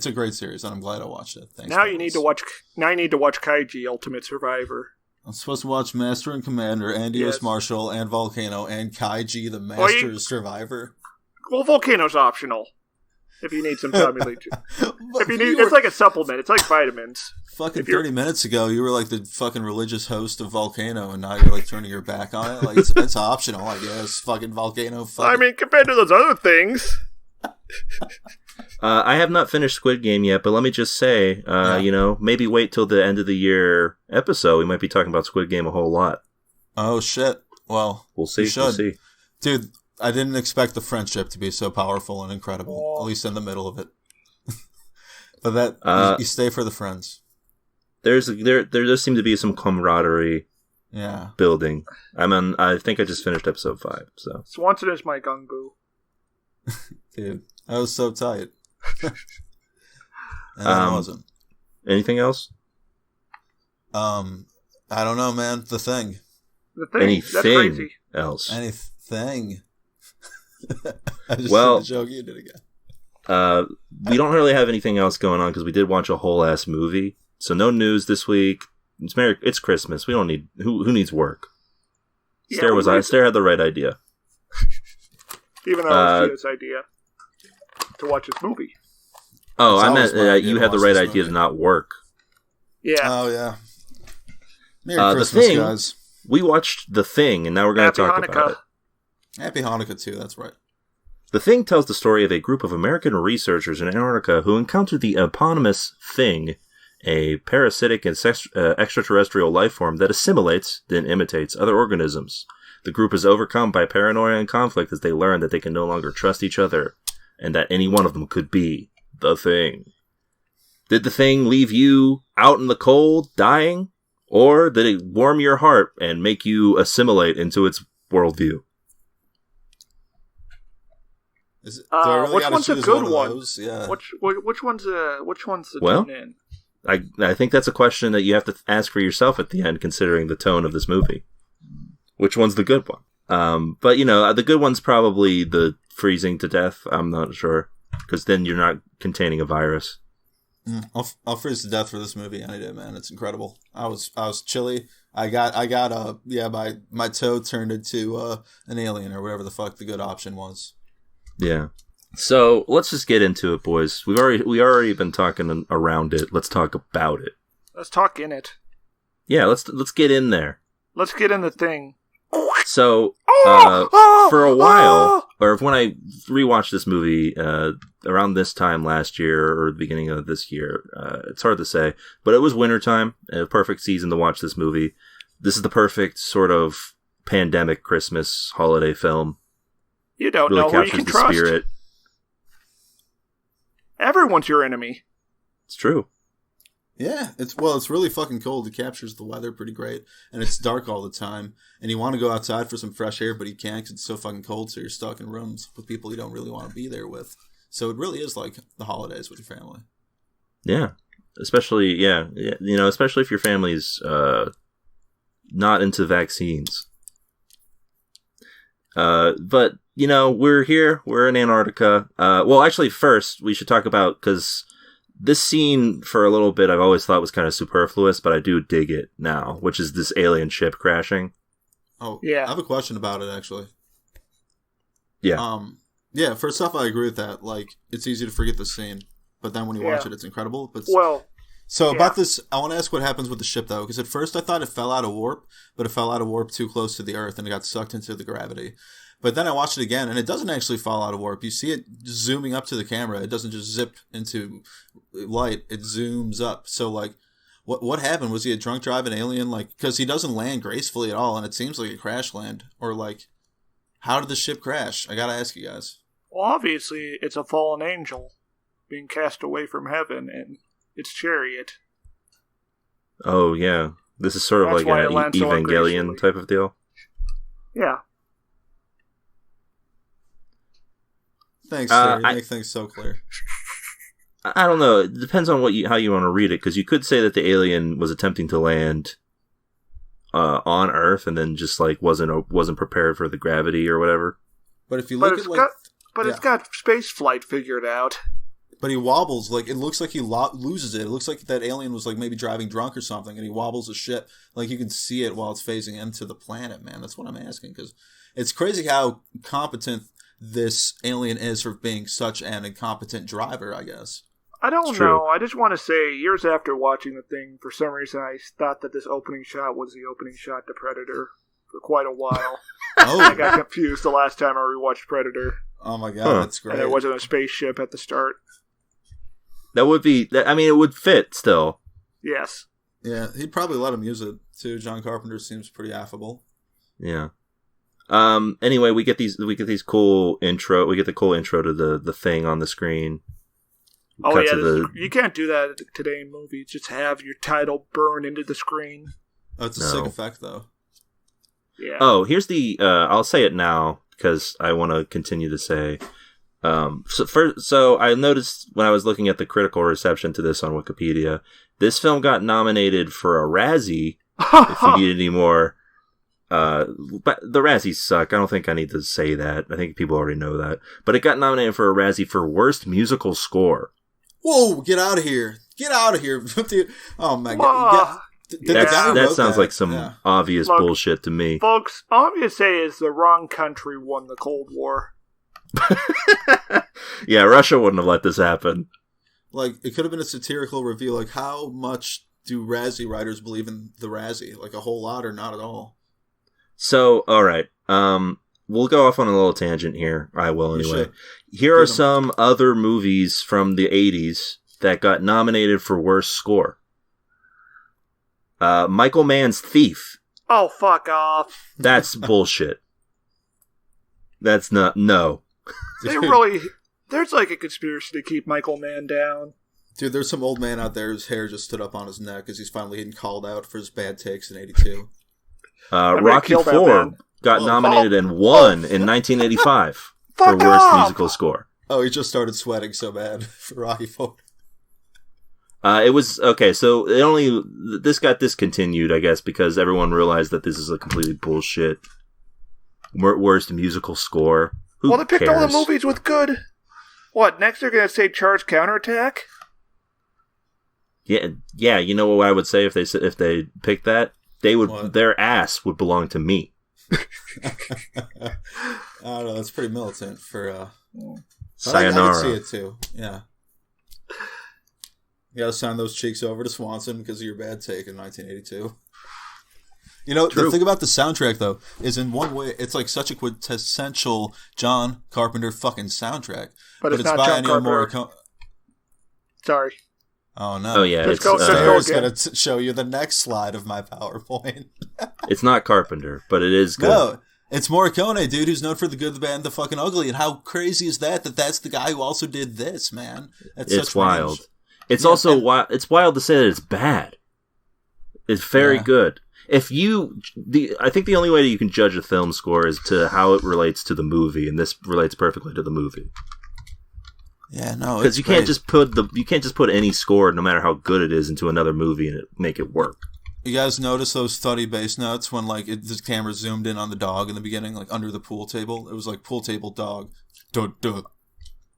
a great series, and I'm glad I watched it. Thanks. Now you need to watch Kaiji Ultimate Survivor. I'm supposed to watch Master and Commander, and U.S. Marshal, and Volcano, and Kaiji, the Survivor. Well, Volcano's optional. If you need some time to it's like a supplement. It's like vitamins. Fucking 30 minutes ago, you were like the fucking religious host of Volcano, and now you're like turning your back on it. Like it's optional, I guess. Fucking Volcano. I mean, compared to those other things. I have not finished Squid Game yet, but let me just say, maybe wait till the end of the year episode. We might be talking about Squid Game a whole lot. Oh shit! Well, we'll see. We'll see, dude. I didn't expect the friendship to be so powerful and incredible, at least in the middle of it. But that you stay for the friends. There does seem to be some camaraderie. Yeah. Building. I think I just finished episode 5. So Swanson is my gung-boo. Dude, that was so tight. And I wasn't. Anything else? I don't know, man. The Thing. Anything else? Anything. I just well, did the joke, you did again. We don't really have anything else going on because we did watch a whole ass movie. So no news this week. It's Christmas. We don't need who needs work. Yeah, Stair had the right idea. Even though it was Gio's idea to watch this movie. Oh, I meant you had the right idea to not work. Yeah. Oh yeah. Merry Christmas, guys. We watched The Thing, and now we're going to talk about it. Happy Hanukkah, too, that's right. The Thing tells the story of a group of American researchers in Antarctica who encountered the eponymous Thing, a parasitic and extraterrestrial life form that assimilates, then imitates, other organisms. The group is overcome by paranoia and conflict as they learn that they can no longer trust each other, and that any one of them could be the Thing. Did the Thing leave you out in the cold, dying? Or did it warm your heart and make you assimilate into its worldview? Which one's a good one? Yeah. Which one's the tune in? I think that's a question that you have to ask for yourself at the end, considering the tone of this movie. Which one's the good one? But the good one's probably the freezing to death. I'm not sure, because then you're not containing a virus. I'll freeze to death for this movie any day, man. It's incredible. I was chilly. I got my toe turned into an alien or whatever the fuck the good option was. Yeah. So let's just get into it, boys. We already been talking around it. Let's talk about it. Let's talk in it. Yeah, let's get in there. Let's get in the thing. So, for a while, or when I rewatched this movie around this time last year or the beginning of this year, it's hard to say, but it was wintertime, a perfect season to watch this movie. This is the perfect sort of pandemic Christmas holiday film. You don't really know who you can trust. Spirit. Everyone's your enemy. It's true. Yeah, it's really fucking cold. It captures the weather pretty great, and it's dark all the time. And you want to go outside for some fresh air, but you can't because it's so fucking cold. So you're stuck in rooms with people you don't really want to be there with. So it really is like the holidays with your family. Yeah, especially if your family's not into vaccines. But we're here. We're in Antarctica. Well, actually, first we should talk about because. This scene, for a little bit, I've always thought was kind of superfluous, but I do dig it now, which is this alien ship crashing. Oh, yeah. I have a question about it, actually. Yeah. Yeah, first off, I agree with that. Like, it's easy to forget the scene, but then when you watch it, it's incredible. But about this, I want to ask what happens with the ship, though, because at first I thought it fell out of warp, but it fell out of warp too close to the Earth, and it got sucked into the gravity. But then I watched it again, and it doesn't actually fall out of warp. You see it zooming up to the camera. It doesn't just zip into light. It zooms up. So, like, what happened? Was he a drunk driving alien? Like, because he doesn't land gracefully at all, and it seems like a crash land. Or, like, how did the ship crash? I gotta ask you guys. Well, obviously, it's a fallen angel being cast away from heaven in its chariot. Oh, yeah. This is sort of like an Evangelion type of deal. Yeah. Thanks, sir. You make things so clear. I don't know. It depends on how you want to read it, because you could say that the alien was attempting to land on Earth and then just like wasn't prepared for the gravity or whatever. But if you look at it's got space flight figured out. But he wobbles, like, it looks like he loses it. It looks like that alien was, like, maybe driving drunk or something, and he wobbles the ship. Like, you can see it while it's phasing into the planet, man. That's what I'm asking, because it's crazy how competent this alien is for being such an incompetent driver, I guess. I don't know. I just want to say, years after watching the thing, for some reason I thought that this opening shot was the opening shot to Predator for quite a while. I got confused the last time I rewatched Predator. Oh my god, that's great. And there wasn't a spaceship at the start. That would be... I mean, it would fit still. Yes. Yeah, he'd probably let him use it, too. John Carpenter seems pretty affable. Yeah. Anyway, we get these cool intro... We get the cool intro to the thing on the screen. You can't do that today in movies. Just have your title burn into the screen. Oh, it's a sick effect, though. Yeah. Oh, here's the... I'll say it now, because I want to continue to say... So I noticed when I was looking at the critical reception to this on Wikipedia, this film got nominated for a Razzie. If you need any more, but the Razzies suck. I don't think I need to say that. I think people already know that. But it got nominated for a Razzie for worst musical score. Whoa! Get out of here! Get out of here! Dude. Oh my god! That sounds like some obvious bullshit to me, folks. All I'm gonna say is the wrong country won the Cold War. Yeah, Russia wouldn't have let this happen. Like, it could have been a satirical review. Like, how much do Razzie writers believe in the Razzie? Like, a whole lot or not at all? So, all right. We'll go off on a little tangent here. I will anyway. Here are some other movies from the 80s that got nominated for worst score. Michael Mann's Thief. Oh, fuck off. That's bullshit. That's not... No. There's like a conspiracy to keep Michael Mann down. Dude, there's some old man out there whose hair just stood up on his neck as he's finally getting called out for his bad takes in 82. Rocky IV got nominated and won in 1985 for worst musical score. Oh, he just started sweating so bad for Rocky IV. It was, okay, so this got discontinued, I guess, because everyone realized that this is a completely bullshit worst musical score. Who they picked cares? all the movies with good. What, next they're going to say Charge Counterattack? Yeah. You know what I would say if they picked that? Their ass would belong to me. I don't know. That's pretty militant for. Sayonara. I can see it too. Yeah. You got to sign those cheeks over to Swanson because of your bad take in 1982. You know, the thing about the soundtrack, though, is in one way, it's like such a quintessential John Carpenter fucking soundtrack. But it's not by John Carpenter. Sorry. Oh, no. Oh, yeah. It's going to show you the next slide of my PowerPoint. It's not Carpenter, but it is good. No, it's Morricone, dude, who's known for the good, the bad, and the fucking ugly. And how crazy is that that's the guy who also did this, man? It's wild. Range. It's also wild. It's wild to say that it's bad. It's very good. I think the only way that you can judge a film score is to how it relates to the movie, and this relates perfectly to the movie. Yeah, no, because you can't just put any score, no matter how good it is, into another movie and make it work. You guys notice those thuddy bass notes when the camera zoomed in on the dog in the beginning, like under the pool table? It was like pool table dog. Duh, duh.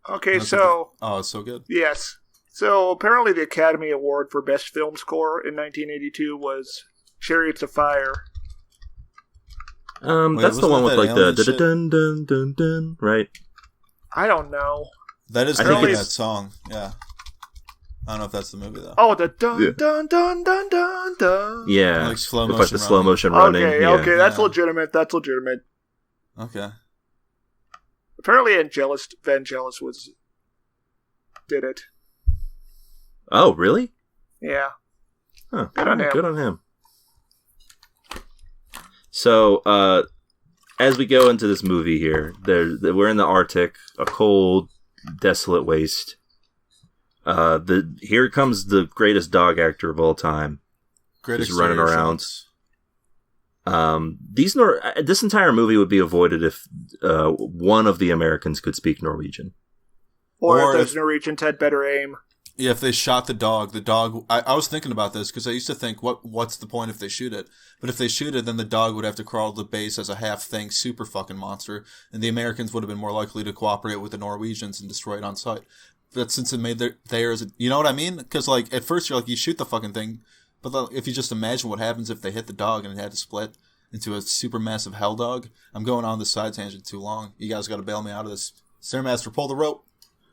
Okay, so it's so good. Yes, so apparently the Academy Award for Best Film Score in 1982 was Chariots of Fire. That's the one with like the dun dun dun dun, right? I don't know. That is that song. Yeah, I don't know if that's the movie though. Oh, the dun dun dun dun dun dun. Yeah, like slow motion. Like the slow motion running. Okay, that's legitimate. That's legitimate. Okay. Apparently, Vangelis did it. Oh, really? Yeah. Huh. Good on him. So, as we go into this movie here, we're in the Arctic, a cold, desolate waste. Here comes the greatest dog actor of all time. Just running around. This entire movie would be avoided if one of the Americans could speak Norwegian. Or if those Norwegians had better aim. Yeah, if they shot the dog, I was thinking about this because I used to think, what's the point if they shoot it? But if they shoot it, then the dog would have to crawl to the base as a half-thing super fucking monster, and the Americans would have been more likely to cooperate with the Norwegians and destroy it on sight. But since it made theirs, you know what I mean? Because, like, at first you're like, you shoot the fucking thing, but if you just imagine what happens if they hit the dog and it had to split into a super massive hell dog. I'm going on this side tangent too long. You guys got to bail me out of this. Stairmaster, pull the rope.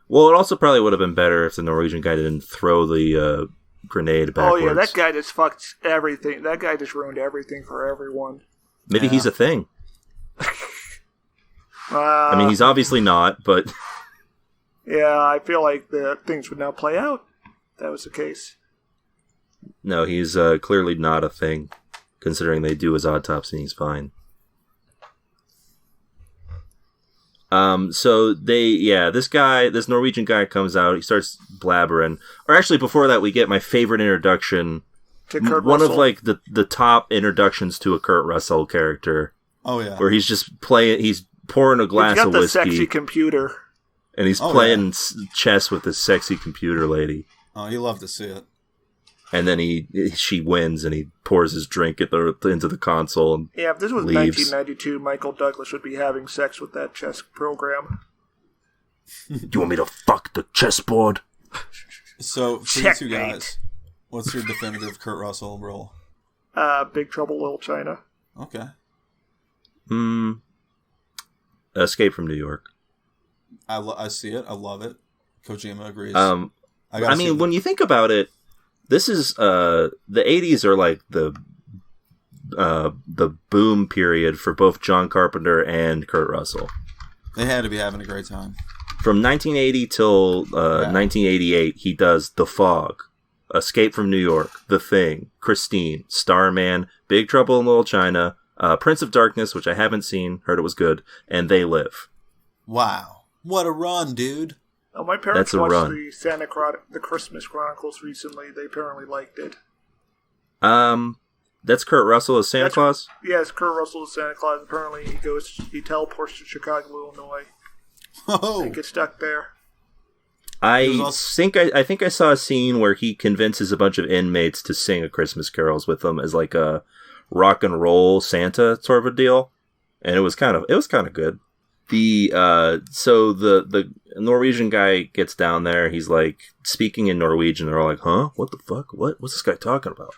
Well, it also probably would have been better if the Norwegian guy didn't throw the grenade backwards. Oh, yeah, that guy just fucked everything. That guy just ruined everything for everyone. Maybe he's a thing. I mean, he's obviously not, but... Yeah, I feel like the things would now play out. If that was the case. No, he's clearly not a thing, considering they do his autopsy and he's fine. So this Norwegian guy comes out, he starts blabbering. Or actually, before that, we get my favorite introduction. To Kurt One Russell. of, like, the top introductions to a Kurt Russell character. Oh, yeah. Where he's just he's pouring a glass of whiskey. He's got the sexy computer. And he's playing chess with this sexy computer lady. Oh, you love to see it. And then she wins, and he pours his drink into the console and yeah, if this was leaves. 1992, Michael Douglas would be having sex with that chess program. Do you want me to fuck the chessboard? So, for you two guys, what's your definitive Kurt Russell role? Big Trouble Little China. Okay. Escape from New York. I see it. I love it. Kojima agrees. I mean, when you think about it, this is the 80s are like the boom period for both John Carpenter and Kurt Russell. They had to be having a great time. From 1980 till 1988, he does The Fog, Escape from New York, The Thing, Christine, Starman, Big Trouble in Little China, Prince of Darkness, which I haven't seen, heard it was good, and They Live. Wow. What a run, dude. Oh, my parents watched the Christmas Chronicles recently. They apparently liked it. That's Kurt Russell as Santa Claus? Yes, Kurt Russell as Santa Claus. Apparently he teleports to Chicago, Illinois. Oh. And gets stuck there. I think I saw a scene where he convinces a bunch of inmates to sing A Christmas Carols with him as like a rock and roll Santa sort of a deal. And it was kind of good. So the Norwegian guy gets down there. He's like speaking in Norwegian. They're all like, "Huh? What the fuck? What's this guy talking about?"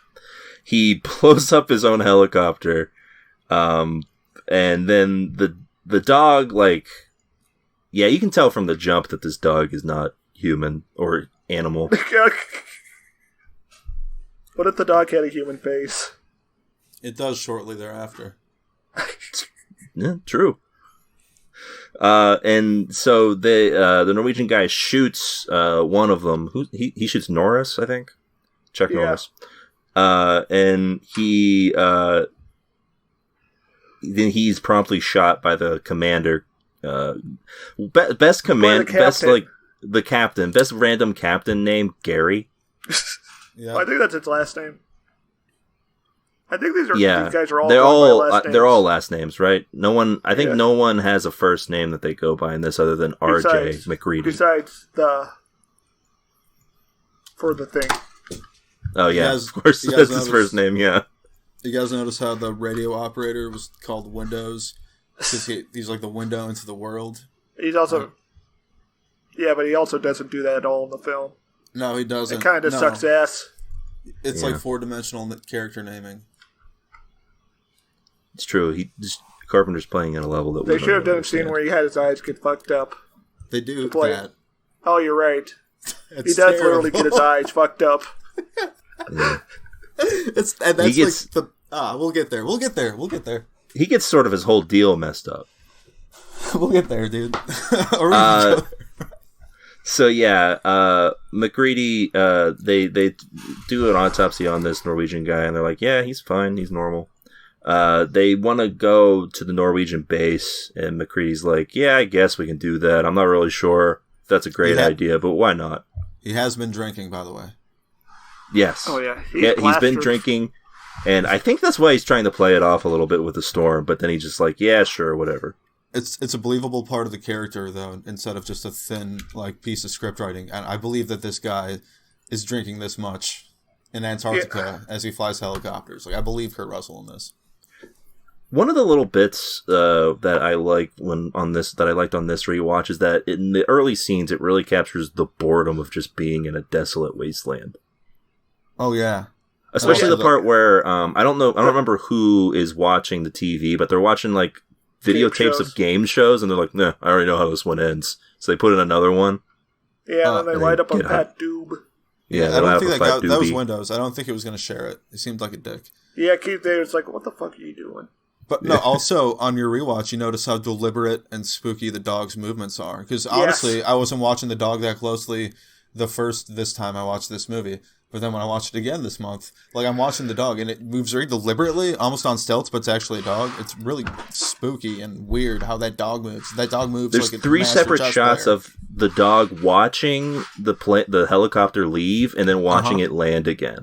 He blows up his own helicopter, and then the dog, like, yeah, you can tell from the jump that this dog is not human or animal. What if the dog had a human face? It does shortly thereafter. Yeah, true. And so the Norwegian guy shoots one of them. He shoots Norris, I think. Chuck Norris. And then he's promptly shot by the commander. Best random captain name, Gary. Yeah. Well, I think that's its last name. I think these guys are all they're all last names, right? No one has a first name that they go by in this other than RJ McCready. Besides for the thing. Oh yeah, of course that's his first name. Yeah. You guys notice how the radio operator was called Windows because he's like the window into the world. He's also, but he also doesn't do that at all in the film. No, he doesn't. It kind of sucks ass. It's like 4-dimensional character naming. It's true. Carpenter's playing at a level that they should have done a scene where he had his eyes get fucked up. They do that. Oh, you're right. He does terrible. literally get his eyes fucked up. Yeah. We'll get there. He gets sort of his whole deal messed up. We'll get there, dude. So yeah, McCready, they do an autopsy on this Norwegian guy, and they're like, yeah, he's fine, he's normal. They want to go to the Norwegian base, and McCready's like, yeah, I guess we can do that. I'm not really sure if that's a great idea, but why not? He has been drinking, by the way. Yes. Oh yeah, he's been drinking, and I think that's why he's trying to play it off a little bit with the storm. But then he's just like, yeah, sure, whatever. It's a believable part of the character, though, instead of just a thin like piece of script writing. And I believe that this guy is drinking this much in Antarctica as he flies helicopters. Like, I believe Kurt Russell in this. One of the little bits that I liked on this rewatch is that in the early scenes, it really captures the boredom of just being in a desolate wasteland. Oh yeah, especially the part where I don't remember who is watching the TV, but they're watching like videotapes of game shows, and they're like, "Nah, I already know how this one ends." So they put in another one. Yeah, and they light up a Pat Doob. Yeah, I don't think that was Windows. I don't think it was going to share it. It seemed like a dick. Yeah, Keith David's like, "What the fuck are you doing?" But no, also on your rewatch, you notice how deliberate and spooky the dog's movements are. Because honestly, I wasn't watching the dog that closely this time I watched this movie. But then when I watched it again this month, like I'm watching the dog and it moves very deliberately, almost on stilts, but it's actually a dog. It's really spooky and weird how that dog moves. That dog moves. There's like a 3 separate shots of the dog watching the helicopter leave and then watching it land again.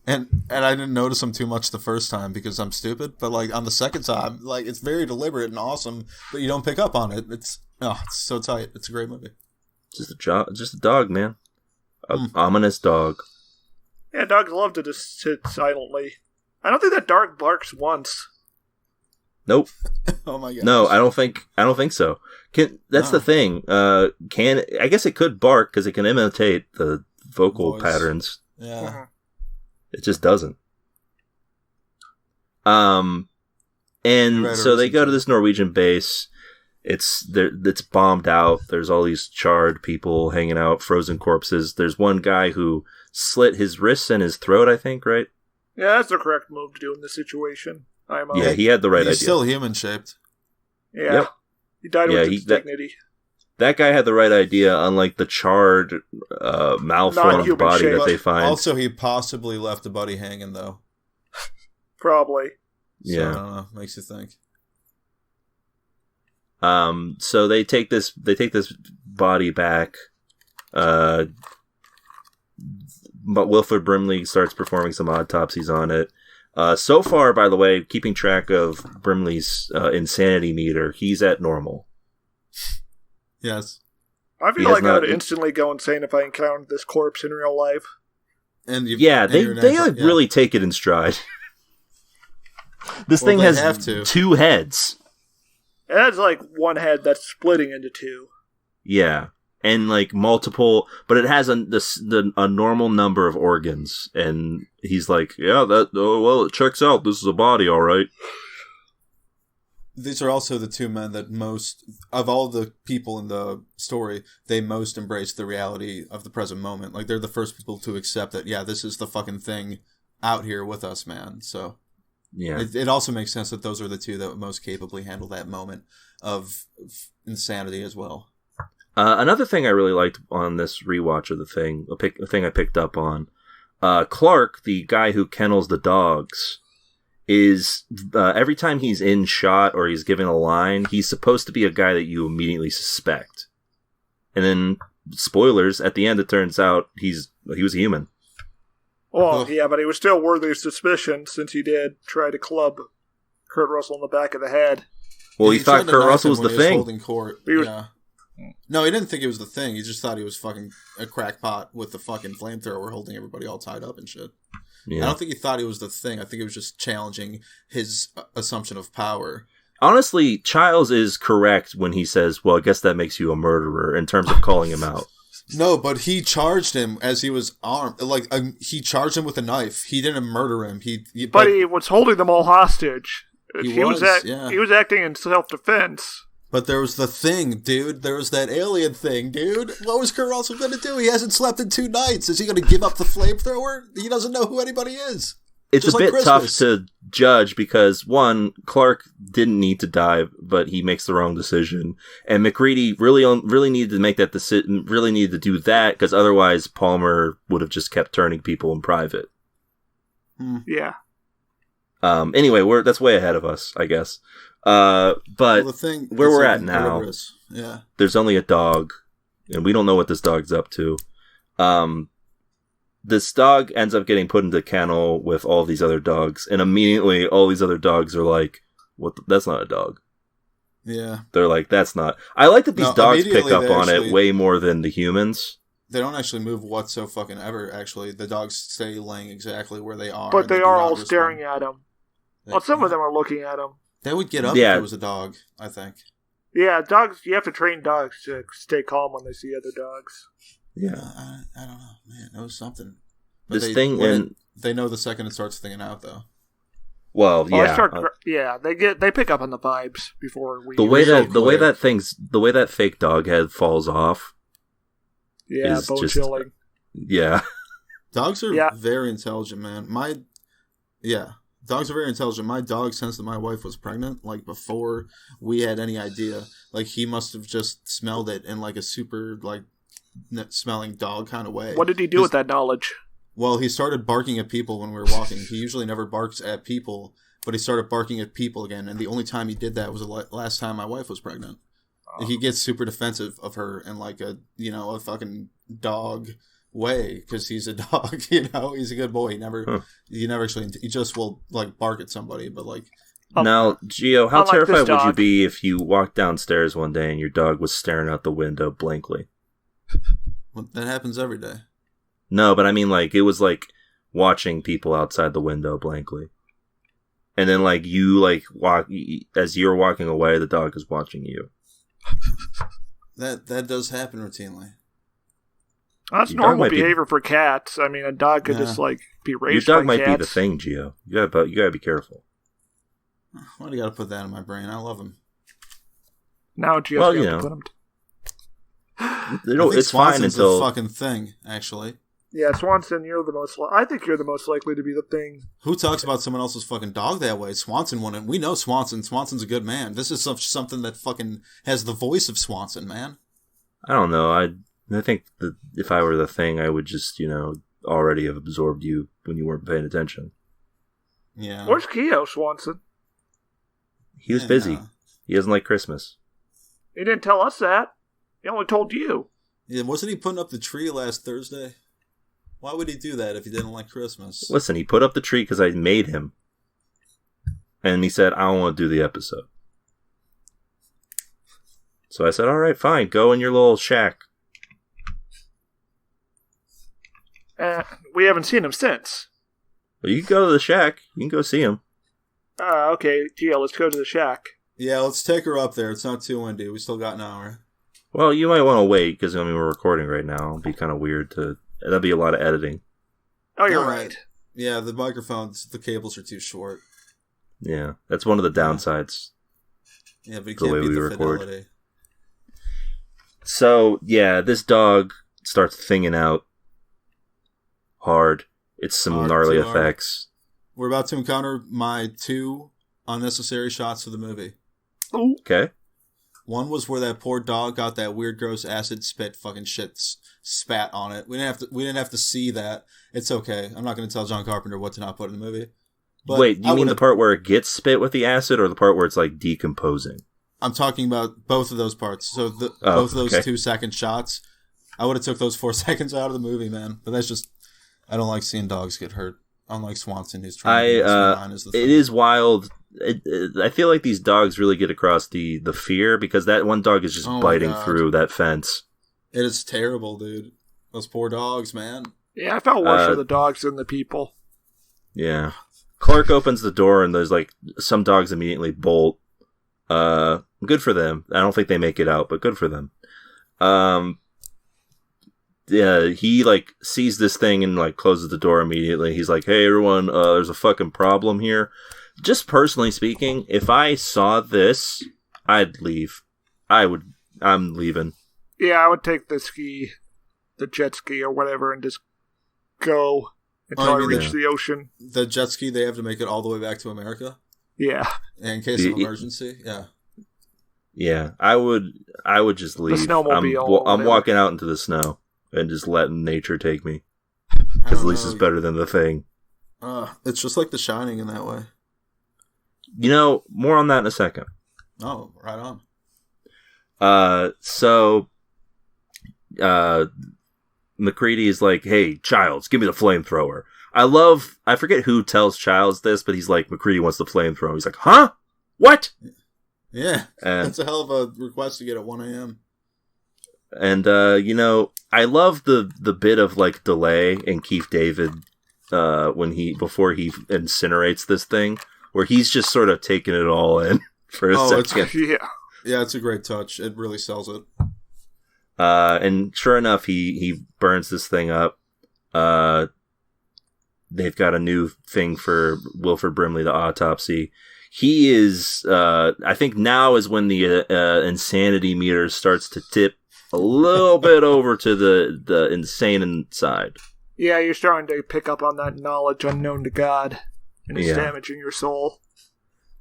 And I didn't notice them too much the first time because I'm stupid. But like on the second time, like it's very deliberate and awesome, but you don't pick up on it. It's so tight. It's a great movie. Just a dog, man. Ominous dog. Yeah, dogs love to just sit silently. I don't think that dog barks once. Nope. Oh my god. No, I don't think so. That's the thing. I guess it could bark because it can imitate the vocal patterns. Yeah. It just doesn't. And so they go to this Norwegian base. It's bombed out. There's all these charred people hanging out, frozen corpses. There's one guy who slit his wrists and his throat, I think, right? Yeah, that's the correct move to do in this situation. Yeah, he had the right idea. He's still human shaped. Yeah. Yep. He died with dignity. That guy had the right idea, unlike the charred, malformed body that they find. Also, he possibly left the body hanging, though. Probably. So, yeah. I don't know. Makes you think. So they take this body back, but Wilford Brimley starts performing some autopsies on it. So far, by the way, keeping track of Brimley's insanity meter, he's at normal. Yes. I feel like I would instantly go insane if I encountered this corpse in real life. And they really take it in stride. This thing has 2 heads. It has like one head that's splitting into 2. Yeah, and like multiple, but it has a normal number of organs, and he's like, yeah, it checks out. This is a body, all right. These are also the 2 men that most of all the people in the story, they most embrace the reality of the present moment. Like they're the first people to accept that, yeah, this is the fucking thing out here with us, man. So. Yeah, it also makes sense that those are the 2 that would most capably handle that moment of insanity as well. Another thing I really liked on this rewatch of the thing, a thing I picked up on, Clark, the guy who kennels the dogs, is every time he's in shot or he's giving a line, he's supposed to be a guy that you immediately suspect. And then, spoilers, at the end it turns out he was a human. Well, yeah, but he was still worthy of suspicion since he did try to club Kurt Russell in the back of the head. Well, he thought Kurt Russell was the thing. Holding court. Yeah. No, he didn't think it was the thing. He just thought he was fucking a crackpot with the fucking flamethrower holding everybody all tied up and shit. Yeah. I don't think he thought he was the thing. I think it was just challenging his assumption of power. Honestly, Childs is correct when he says, well, I guess that makes you a murderer in terms of calling him out. No, but he charged him as he was armed. Like he charged him with a knife. He didn't murder him. But he was holding them all hostage. He was acting in self-defense. But there was the thing, dude. There was that alien thing, dude. What was Kurt Russell going to do? He hasn't slept in 2 nights. Is he going to give up the flamethrower? He doesn't know who anybody is. It's just a bit tough to judge because, one, Clark didn't need to die, but he makes the wrong decision. And McReady really needed to make that decision, really needed to do that, because otherwise Palmer would have just kept turning people in private. Yeah. Anyway, that's way ahead of us, I guess. But where we're at now, there's only a dog, and we don't know what this dog's up to. This dog ends up getting put into the kennel with all these other dogs, and immediately all these other dogs are like, "What? That's not a dog." Yeah. They're like, that's not... I like that these dogs pick immediately up they on actually- it way more than the humans. They don't actually move whatsoever, actually. The dogs stay laying exactly where they are. But they do are not all respond. staring at him. Well, some of them are looking at him. They would get up Yeah. if it was a dog, I think. Yeah, dogs. You have to train dogs to stay calm when they see other dogs. Yeah. I don't know, man. It was something. They know the second it starts thinking out, though. Well, yeah. They pick up on the vibes before we. the way that fake dog head falls off. Yeah, is bone just- chilling. Yeah. Dogs are very intelligent, man. Dogs are very intelligent. My dog sensed that my wife was pregnant, like, before we had any idea. Like, he must have just smelled it in, like, a super, like, smelling dog kind of way. What did he do with that knowledge? Well, he started barking at people when we were walking. He usually never barks at people, but he started barking at people again. And the only time he did that was the last time my wife was pregnant. Oh. He gets super defensive of her in like a fucking dog way because he's a dog. He's a good boy. He just will like bark at somebody, but like. Now, Gio, how terrified would you be if you walked downstairs one day and your dog was staring out the window blankly? Well, that happens every day. No, but I mean, like, it was, like, watching people outside the window blankly. And then, like, you, like, as you're walking away, the dog is watching you. That does happen routinely. That's normal behavior for cats. I mean, a dog could just, like, be raised by cats. Your dog might be the thing, Gio. You gotta be careful. Why do you gotta put that in my brain? I love him. Now Gio's got to put him... It's fine until... a fucking thing, actually. Yeah, Swanson, I think you're the most likely to be the thing. Who talks about someone else's fucking dog that way? Swanson wouldn't. We know Swanson. Swanson's a good man. This is something that fucking has the voice of Swanson, man. I don't know. I think that if I were the thing, I would just, already have absorbed you when you weren't paying attention. Yeah. Where's Keo, Swanson? He was busy. He doesn't like Christmas. He didn't tell us that. He only told you. Yeah, wasn't he putting up the tree last Thursday? Why would he do that if he didn't like Christmas? Listen, he put up the tree because I made him. And he said, I don't want to do the episode. So I said, all right, fine. Go in your little shack. We haven't seen him since. Well, you can go to the shack. You can go see him. Okay, Gio, let's go to the shack. Yeah, let's take her up there. It's not too windy. We still got an hour. Well, you might want to wait because we're recording right now. It'd be kind of weird to... That'd be a lot of editing. Oh, you're right. Yeah, the microphones, the cables are too short. Yeah, that's one of the downsides. Yeah, but you can't beat the fidelity. So, yeah, this dog starts thinging out hard. It's some gnarly effects. We're about to encounter my 2 unnecessary shots of the movie. Ooh. Okay. One was where that poor dog got that weird, gross acid spit fucking shit spat on it. We didn't have to see that. It's okay. I'm not going to tell John Carpenter what to not put in the movie. But wait, you mean the part where it gets spit with the acid, or the part where it's like decomposing? I'm talking about both of those parts. So both of those 2-second shots. I would have took those 4 seconds out of the movie, man. But that's just, I don't like seeing dogs get hurt. Unlike Swanson, who's trying to be it is wild. I feel like these dogs really get across the fear because that one dog is just biting through that fence. It is terrible, dude. Those poor dogs, man. Yeah, I felt worse for the dogs than the people. Yeah. Clark opens the door and there's like some dogs immediately bolt. Good for them. I don't think they make it out, but good for them. Yeah, he like sees this thing and like closes the door immediately. He's like, "Hey everyone, there's a fucking problem here." Just personally speaking, if I saw this, I'd leave. I'm leaving. Yeah, I would take the jet ski or whatever, and just go until I reach the ocean. The jet ski, they have to make it all the way back to America? Yeah. In case of emergency? Yeah. Yeah, I would just leave. The snowmobile. I'm walking out into the snow and just letting nature take me. Because at least it's better than the thing. It's just like The Shining in that way. More on that in a second. Oh, right on. So McCready is like, "Hey, Childs, give me the flamethrower." I forget who tells Childs this, but he's like, McCready wants the flamethrower. He's like, "Huh? What?" Yeah, And that's a hell of a request to get at 1 a.m. And I love the bit of like delay in Keith David before he incinerates this thing, where he's just sort of taking it all in for a second. Yeah, it's a great touch. It really sells it. And sure enough, he burns this thing up. They've got a new thing for Wilford Brimley, the autopsy. He is, I think now is when the insanity meter starts to tip a little bit over to the insane side. Yeah, you're starting to pick up on that knowledge unknown to God, and it's damaging your soul.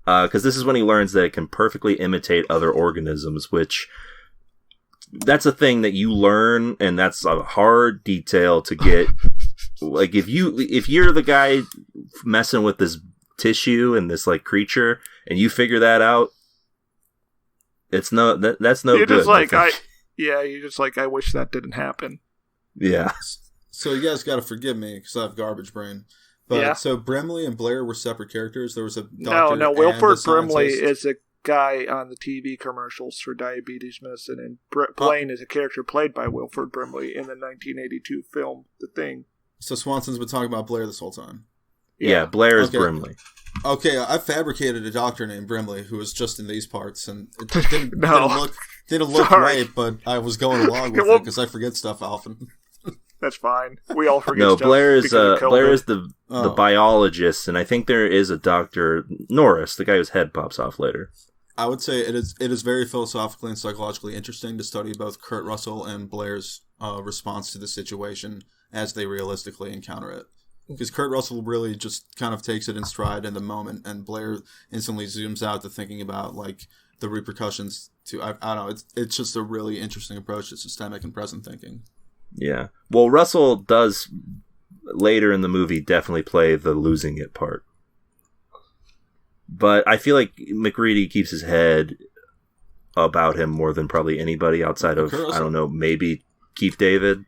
Because this is when he learns that it can perfectly imitate other organisms, which that's a thing that you learn, and that's a hard detail to get. Like if you're the guy messing with this tissue and this like creature, and you figure that out, that's no good. You're just like you're just like, I wish that didn't happen. Yeah. So you guys got to forgive me because I have garbage brain. But so Brimley and Blair were separate characters. There was a doctor. No. Wilford Brimley is a guy on the TV commercials for diabetes medicine, and Blaine is a character played by Wilford Brimley in the 1982 film The Thing. So Swanson's been talking about Blair this whole time. Yeah, Blair is Brimley. Okay, I fabricated a doctor named Brimley who was just in these parts, and it didn't look right, but I was going along with it because I forget stuff often. That's fine. We all forget stuff. No, Blair is the biologist, and I think there is a Dr. Norris, the guy whose head pops off later. I would say it is very philosophically and psychologically interesting to study both Kurt Russell and Blair's response to the situation as they realistically encounter it. Because Kurt Russell really just kind of takes it in stride in the moment, and Blair instantly zooms out to thinking about like the repercussions to I don't know. It's just a really interesting approach to systemic and present thinking. Yeah. Well, Russell does later in the movie definitely play the losing it part. But I feel like McReady keeps his head about him more than probably anybody outside of, I don't know, maybe Keith David.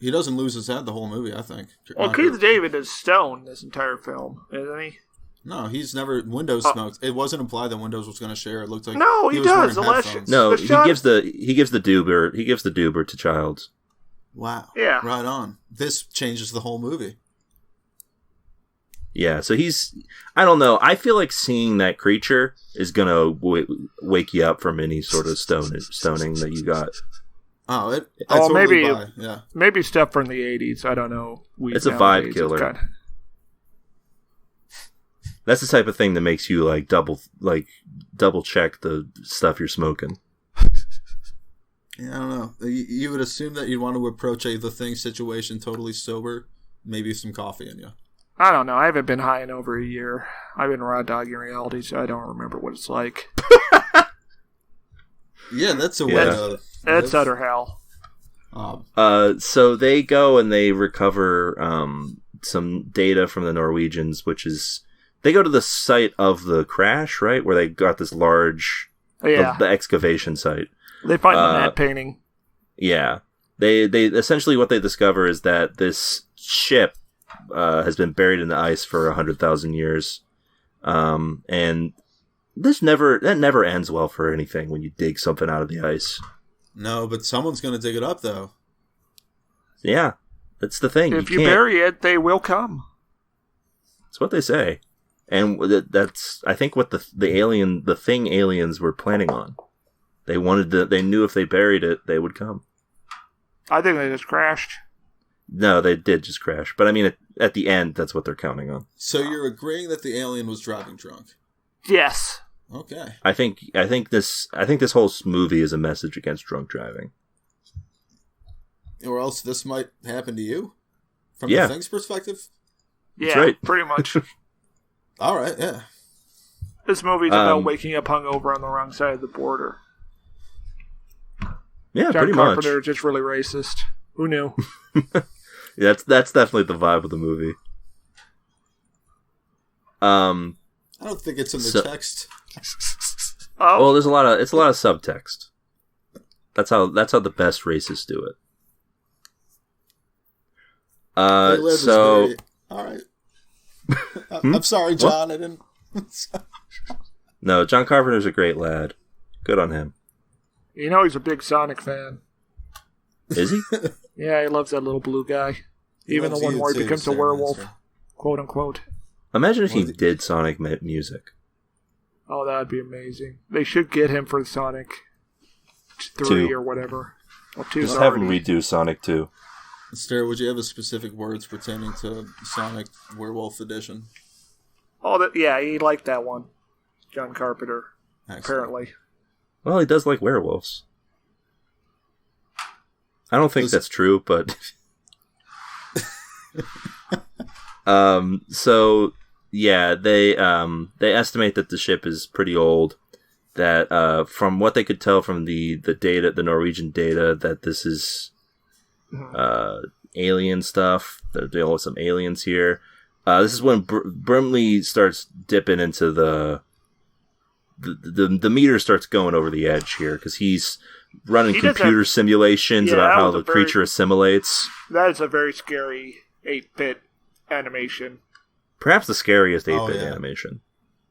He doesn't lose his head the whole movie, I think. Well, Keith David is stoned this entire film, isn't he? No, he's never Windows smoked. It wasn't implied that Windows was going to share. It looked like no, he does. No, he gives the doober to Childs. Wow. Yeah. Right on. This changes the whole movie. Yeah, so I don't know. I feel like seeing that creature is going to wake you up from any sort of stoning that you got. Oh, maybe stuff from the 80s. I don't know. It's a vibe killer. That's the type of thing that makes you like double check the stuff you're smoking. Yeah, I don't know. You would assume that you'd want to approach the thing situation totally sober, maybe some coffee in you. I don't know. I haven't been high in over a year. I've been raw dogging reality, so I don't remember what it's like. Yeah, that's a way to... That's utter hell. So they go and they recover some data from the Norwegians, which is... They go to the site of the crash, right? Where they got this large... the excavation site. They find the matte painting. Yeah. They essentially what they discover is that this ship has been buried in the ice for 100,000 years. And that never ends well for anything when you dig something out of the ice. No, but someone's going to dig it up, though. Yeah, that's the thing. If you bury it, they will come. That's what they say. And that's, I think, what the thing aliens were planning on. They knew if they buried it, they would come. I think they just crashed. No, they did just crash. But I mean, at the end, that's what they're counting on. So you're agreeing that the alien was driving drunk? Yes. Okay. I think this whole movie is a message against drunk driving. Or else this might happen to you? From the Thing's perspective? Yeah, that's right. Pretty much. All right, yeah. This movie's about waking up hungover on the wrong side of the border. Yeah, John pretty Carpenter much. is just really racist. Who knew? That's definitely the vibe of the movie. I don't think it's in the text. Oh, well, it's a lot of subtext. That's how the best racists do it. All right. I'm sorry, John. I didn't. No, John Carpenter's a great lad. Good on him. You know he's a big Sonic fan. Is he? Yeah, he loves that little blue guy. Even the one where he becomes a werewolf, quote unquote. Imagine if he did Sonic music. Oh, that would be amazing. They should get him for Sonic 3 or whatever. Well, 2's Just have him redo Sonic 2. Stair, would you have a specific words pertaining to Sonic Werewolf Edition? Oh, yeah, he liked that one. John Carpenter, apparently. Well, he does like werewolves. I don't think that's true, but... So, yeah, they estimate that the ship is pretty old. That, from what they could tell from the data, the Norwegian data, that this is... alien stuff. They're dealing with some aliens here. This is when Brimley starts dipping into the meter starts going over the edge here because he's running computer simulations about how the creature assimilates. That is a very scary 8-bit animation. Perhaps the scariest 8-bit animation.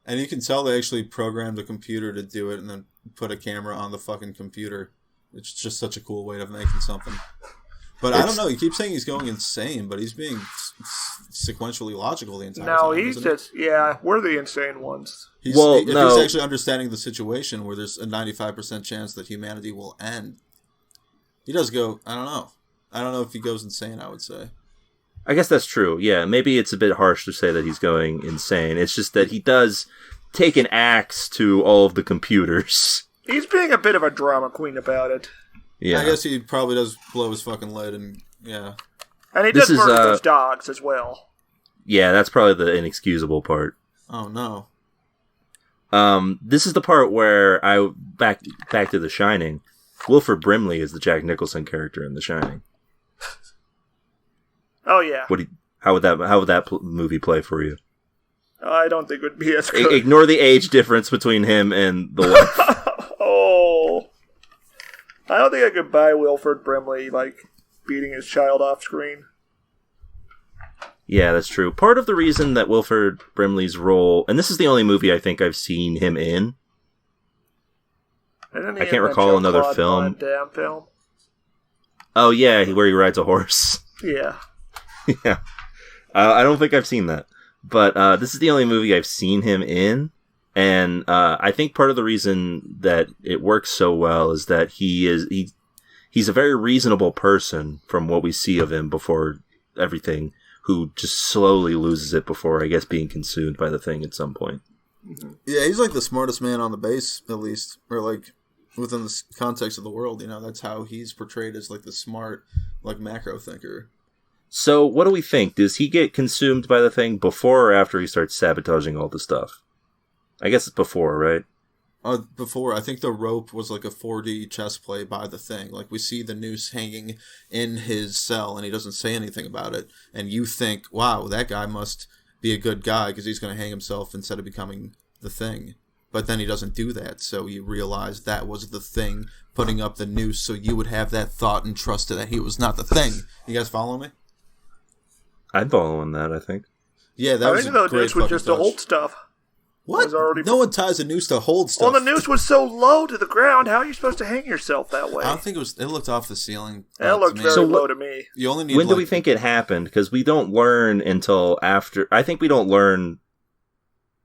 And you can tell they actually programmed the computer to do it and then put a camera on the fucking computer. It's just such a cool way of making something. But I don't know. He keeps saying he's going insane, but he's being sequentially logical the entire time. No, he's just, we're the insane ones. He's actually understanding the situation where there's a 95% chance that humanity will end. He does go, I don't know. I don't know if he goes insane, I would say. I guess that's true. Yeah, maybe it's a bit harsh to say that he's going insane. It's just that he does take an axe to all of the computers. He's being a bit of a drama queen about it. Yeah, I guess he probably does blow his fucking lid, and yeah. And he does murder those dogs as well. Yeah, that's probably the inexcusable part. Oh no. This is the part where back to The Shining. Wilford Brimley is the Jack Nicholson character in The Shining. Oh yeah. How would that movie play for you? I don't think it would be as good. Ignore the age difference between him and the wife. Oh. I don't think I could buy Wilford Brimley, beating his child off screen. Yeah, that's true. Part of the reason that Wilford Brimley's role... And this is the only movie I think I've seen him in. I can't recall another film. Damn film. Oh, yeah, where he rides a horse. Yeah. Yeah. I don't think I've seen that. But this is the only movie I've seen him in. And I think part of the reason that it works so well is that he's a very reasonable person from what we see of him before everything, who just slowly loses it before, I guess, being consumed by the thing at some point. Yeah, he's the smartest man on the base, at least, or within the context of the world. That's how he's portrayed as the smart, macro thinker. So, what do we think? Does he get consumed by the thing before or after he starts sabotaging all the stuff? I guess it's before, right? Before. I think the rope was a 4D chess play by the thing. We see the noose hanging in his cell, and he doesn't say anything about it. And you think, wow, that guy must be a good guy because he's going to hang himself instead of becoming the thing. But then he doesn't do that, so you realize that was the thing putting up the noose, so you would have that thought and trust that he was not the thing. You guys follow me? I'm following that, I think. Yeah, that was a great fucking touch. I think the noose was just to hold stuff. What? No one ties a noose to hold stuff. Well, the noose was so low to the ground. How are you supposed to hang yourself that way? I don't think it was. It looked off the ceiling. It looked very low to me. You only need. When do we think it happened? Because we don't learn until after. I think we don't learn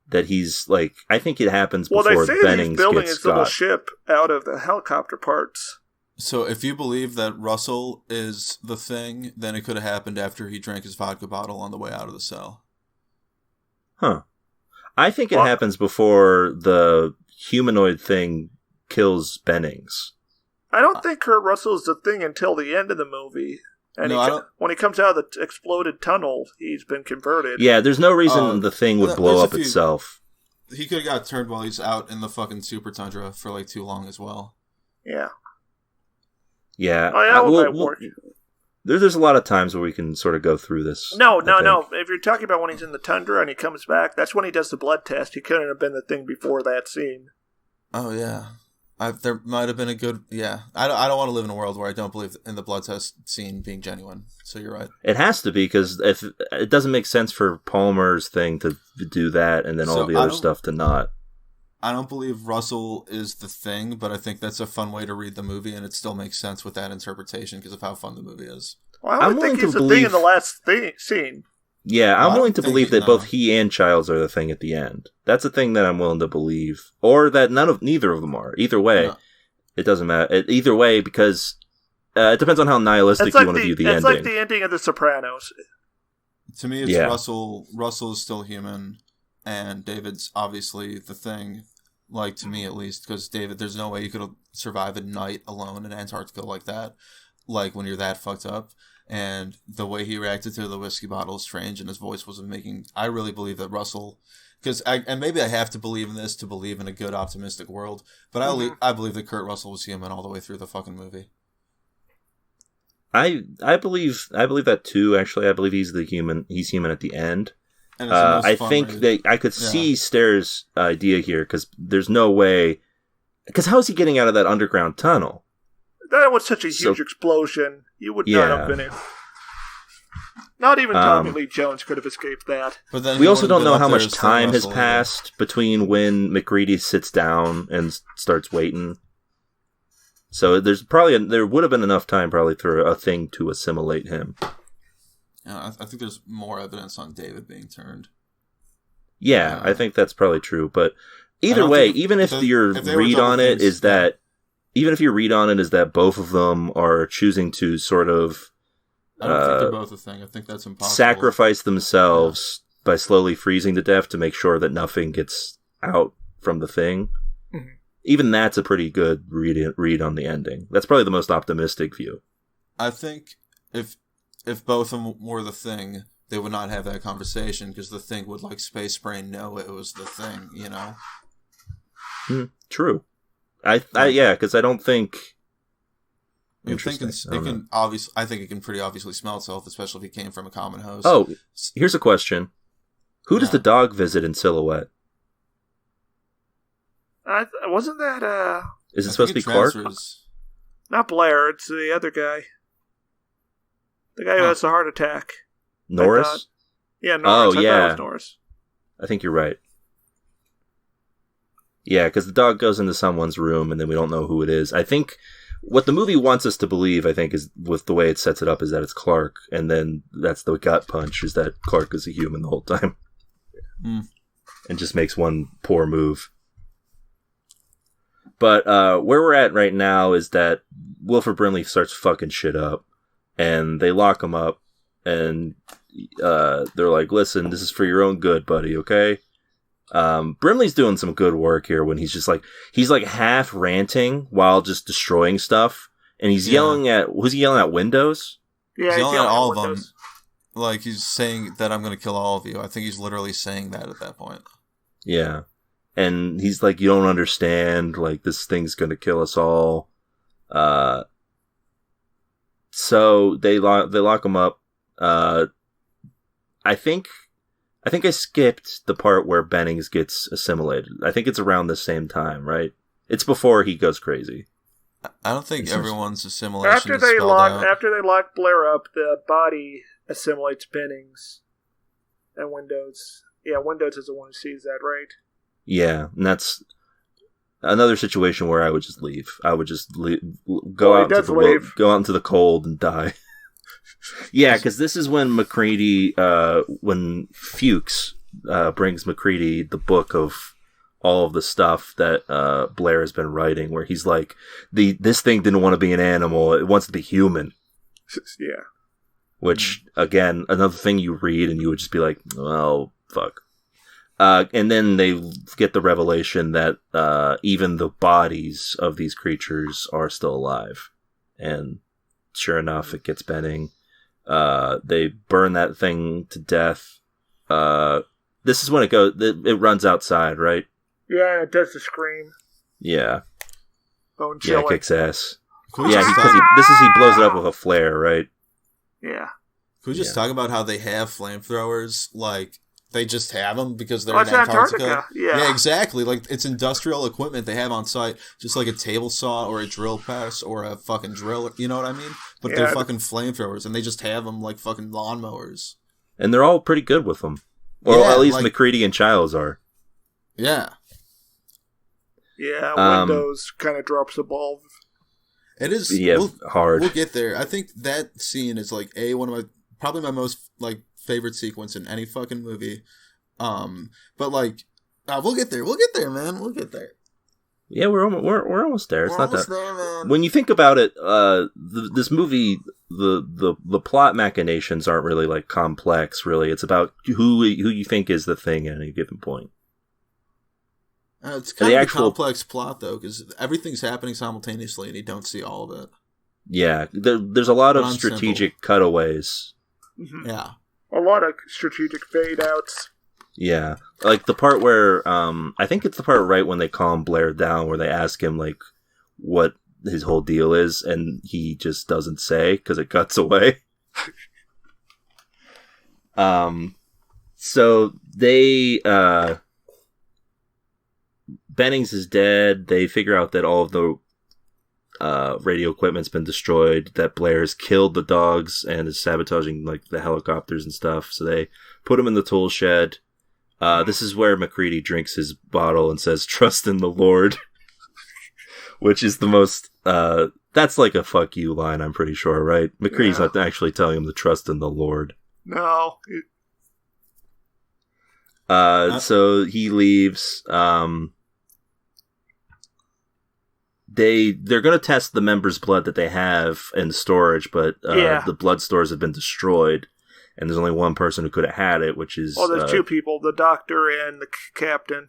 that he's I think it happens before Bennings gets got. Well, they say that he's building his little ship out of the helicopter parts. So if you believe that Russell is the thing, then it could have happened after he drank his vodka bottle on the way out of the cell. Huh. I think it happens before the humanoid thing kills Bennings. I don't think Kurt Russell is the thing until the end of the movie. And when he comes out of the exploded tunnel, he's been converted. Yeah, there's no reason the thing would blow up itself. He could have got turned while he's out in the fucking super tundra for too long as well. Yeah. Yeah. Oh, yeah, there's a lot of times where we can sort of go through this. No. If you're talking about when he's in the tundra and he comes back, that's when he does the blood test. He couldn't have been the thing before that scene. Oh, yeah. There might have been a good... Yeah. I don't want to live in a world where I don't believe in the blood test scene being genuine. So you're right. It has to be, because if it doesn't make sense for Palmer's thing to do that and then all the other stuff to not. I don't believe Russell is the Thing, but I think that's a fun way to read the movie, and it still makes sense with that interpretation because of how fun the movie is. Well, I would think he's the Thing in the last scene. Yeah, I'm willing to believe that both he and Childs are the Thing at the end. That's a thing that I'm willing to believe, or that neither of them are. Either way, It doesn't matter. Either way, because it depends on how nihilistic you want to view the ending. It's like the ending of The Sopranos. To me, it's Russell. Russell is still human, and David's obviously the Thing. Like, to me at least, because David, there's no way you could survive a night alone in Antarctica like that. Like, when you're that fucked up. And the way he reacted to the whiskey bottle is strange, and his voice wasn't making... I really believe that Russell... and maybe I have to believe in this to believe in a good, optimistic world, but I believe that Kurt Russell was human all the way through the fucking movie. I believe that too, actually. I believe he's human at the end. I think that I could see Stair's idea here, because there's no way... Because how is he getting out of that underground tunnel? That was such a huge explosion. You would not have been in. Not even Tommy Lee Jones could have escaped that. But then we also don't know how much time has passed between when McCready sits down and starts waiting. So there would have been enough time probably for a Thing to assimilate him. Yeah, I think there's more evidence on David being turned. Yeah, I think that's probably true. But either way, even if your read on it is that both of them are choosing to sort of I don't think they're both a Thing. I think that's impossible. Sacrifice themselves by slowly freezing to death to make sure that nothing gets out from the Thing. Mm-hmm. Even that's a pretty good read on the ending. That's probably the most optimistic view. I think if both of them were the Thing, they would not have that conversation because the Thing would, like Space Brain, know it was the Thing, you know? True. Because I don't think... I think it can pretty obviously smell itself, especially if he came from a common host. Oh, here's a question. Who does the dog visit in silhouette? Wasn't that... Is it supposed to be Clark? Not Blair, it's the other guy. The guy who has the heart attack. Norris? Yeah, Norris. Oh, yeah. That was Norris. I think you're right. Yeah, because the dog goes into someone's room and then we don't know who it is. I think what the movie wants us to believe, I think, is with the way it sets it up, is that it's Clark. And then that's the gut punch, is that Clark is a human the whole time. And just makes one poor move. But where we're at right now is that Wilford Brimley starts fucking shit up. And they lock him up. And they're like, listen, this is for your own good, buddy, okay? Brimley's doing some good work here when he's like half ranting while just destroying stuff. And he's yelling at, was he yelling at windows? Yeah, he's yelling at all of them. Like, he's saying that I'm going to kill all of you. I think he's literally saying that at that point. Yeah. And he's like, you don't understand, like, this thing's going to kill us all. So they lock him up. I think I skipped the part where Bennings gets assimilated. I think it's around the same time, right? It's before he goes crazy. I don't think everyone's assimilation after is they spelled lock out. After they lock Blair up, the body assimilates Bennings and Windows. Yeah, Windows is the one who sees that, right? Yeah, and that's another situation where I would just leave. I would just go out into the cold and die. Yeah, because this is when McCready, when Fuchs brings McCready the book of all of the stuff that Blair has been writing, where he's like, this thing didn't want to be an animal, it wants to be human. Yeah. Which, again, another thing you read and you would just be like, well, fuck. And then they get the revelation that even the bodies of these creatures are still alive. And sure enough, it gets Benning. They burn that thing to death. This is when it runs outside, right? Yeah, it does the scream. Yeah. Bone Yeah, chilling. it kicks ass. Yeah, he blows it up with a flare, right? Yeah. Can we just talk about how they have flamethrowers? Like, they just have them because they're in it's Antarctica. Yeah, exactly. Like, it's industrial equipment they have on site, just like a table saw or a drill press or a fucking drill. You know what I mean? But they're fucking flamethrowers, and they just have them like fucking lawnmowers. And they're all pretty good with them. Or at least McCready and Childs are. Yeah. Yeah, Windows kind of drops the ball. It is hard. We'll get there. I think that scene is like probably my most like favorite sequence in any fucking movie. But like we'll get there. We'll get there, man. We'll get there. Yeah, we're almost there. It's not that. There, man. When you think about it, this movie, the plot machinations aren't really like complex. Really, it's about who you think is the thing at any given point. It's kind of a complex plot, though, because everything's happening simultaneously, and you don't see all of it. Yeah, there's a lot of strategic cutaways. Mm-hmm. Yeah. A lot of strategic fade-outs. Yeah, like the part where, I think it's the part right when they calm Blair down, where they ask him, like, what his whole deal is, and he just doesn't say, because it cuts away. So they, Bennings is dead. They figure out that all of the radio equipment's been destroyed, that Blair's killed the dogs and is sabotaging like the helicopters and stuff. So they put him in the tool shed. This is where MacReady drinks his bottle and says, "Trust in the Lord," which is the most, that's like a fuck you line, I'm pretty sure, right? MacReady's not actually telling him to trust in the Lord. No. So he leaves. They're going to test the members' blood that they have in storage, but the blood stores have been destroyed, and there's only one person who could have had it, which is... Well, there's two people, the doctor and the captain.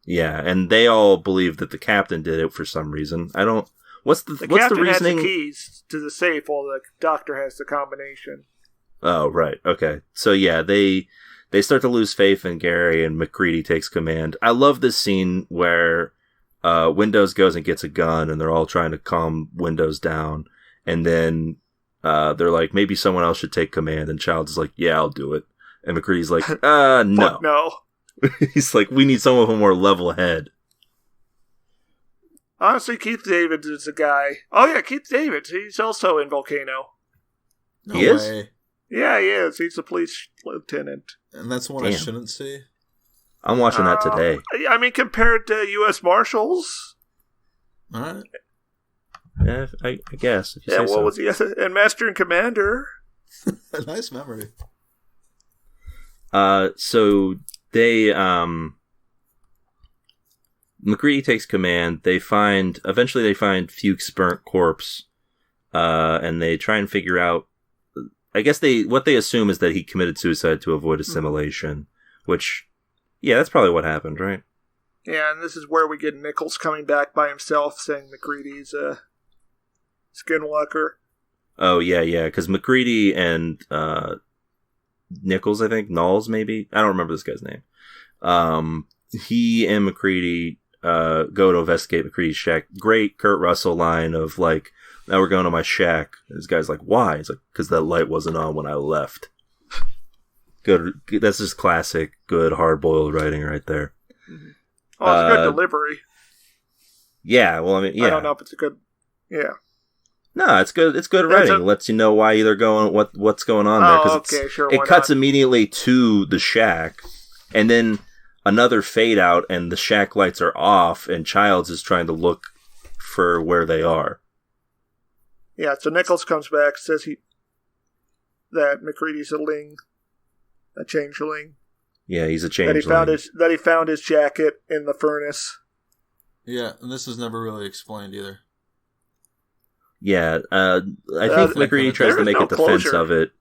Yeah, and they all believe that the captain did it for some reason. I don't... What's the reasoning? The captain has the keys to the safe, while the doctor has the combination. Oh, right. Okay. So, yeah, they start to lose faith in Gary, and MacReady takes command. I love this scene where... Windows goes and gets a gun, and they're all trying to calm Windows down. And then they're like, maybe someone else should take command. And Childs is like, yeah, I'll do it. And MacReady's like, no. No. He's like, we need someone with a more level head. Honestly, Keith David is a guy. Oh, yeah, Keith David. He's also in Volcano. He is? Yeah, he is. He's a police lieutenant. And that's one I shouldn't see. I'm watching that today. I mean, compared to U.S. Marshals. All right. Yeah, I guess. If you say what was he? And Master and Commander. Nice memory. So they, MacReady takes command. Eventually they find Fuchs' burnt corpse, and they try and figure out, I guess what they assume is that he committed suicide to avoid assimilation, which... Yeah, that's probably what happened, right? Yeah, and this is where we get Nichols coming back by himself, saying MacReady's a skinwalker. Oh, yeah, because MacReady and Nichols, I think, Knowles, maybe? I don't remember this guy's name. He and MacReady go to investigate MacReady's shack. Great Kurt Russell line of, like, now we're going to my shack. And this guy's like, why? He's like, because that light wasn't on when I left. Good. That's just classic, good, hard-boiled writing right there. Mm-hmm. Oh, it's a good delivery. Yeah, well, I mean, yeah. I don't know if it's a good... Yeah. No, it's good. It's good writing. It lets you know why they're going, what's going on there. Because it cuts immediately to the shack, and then another fade out, and the shack lights are off, and Childs is trying to look for where they are. Yeah, so Nichols comes back, says that MacReady's a changeling. Yeah, he's a changeling. That he found his jacket in the furnace. Yeah, and this is never really explained either. Yeah, I think MacReady tries to make a defense of it,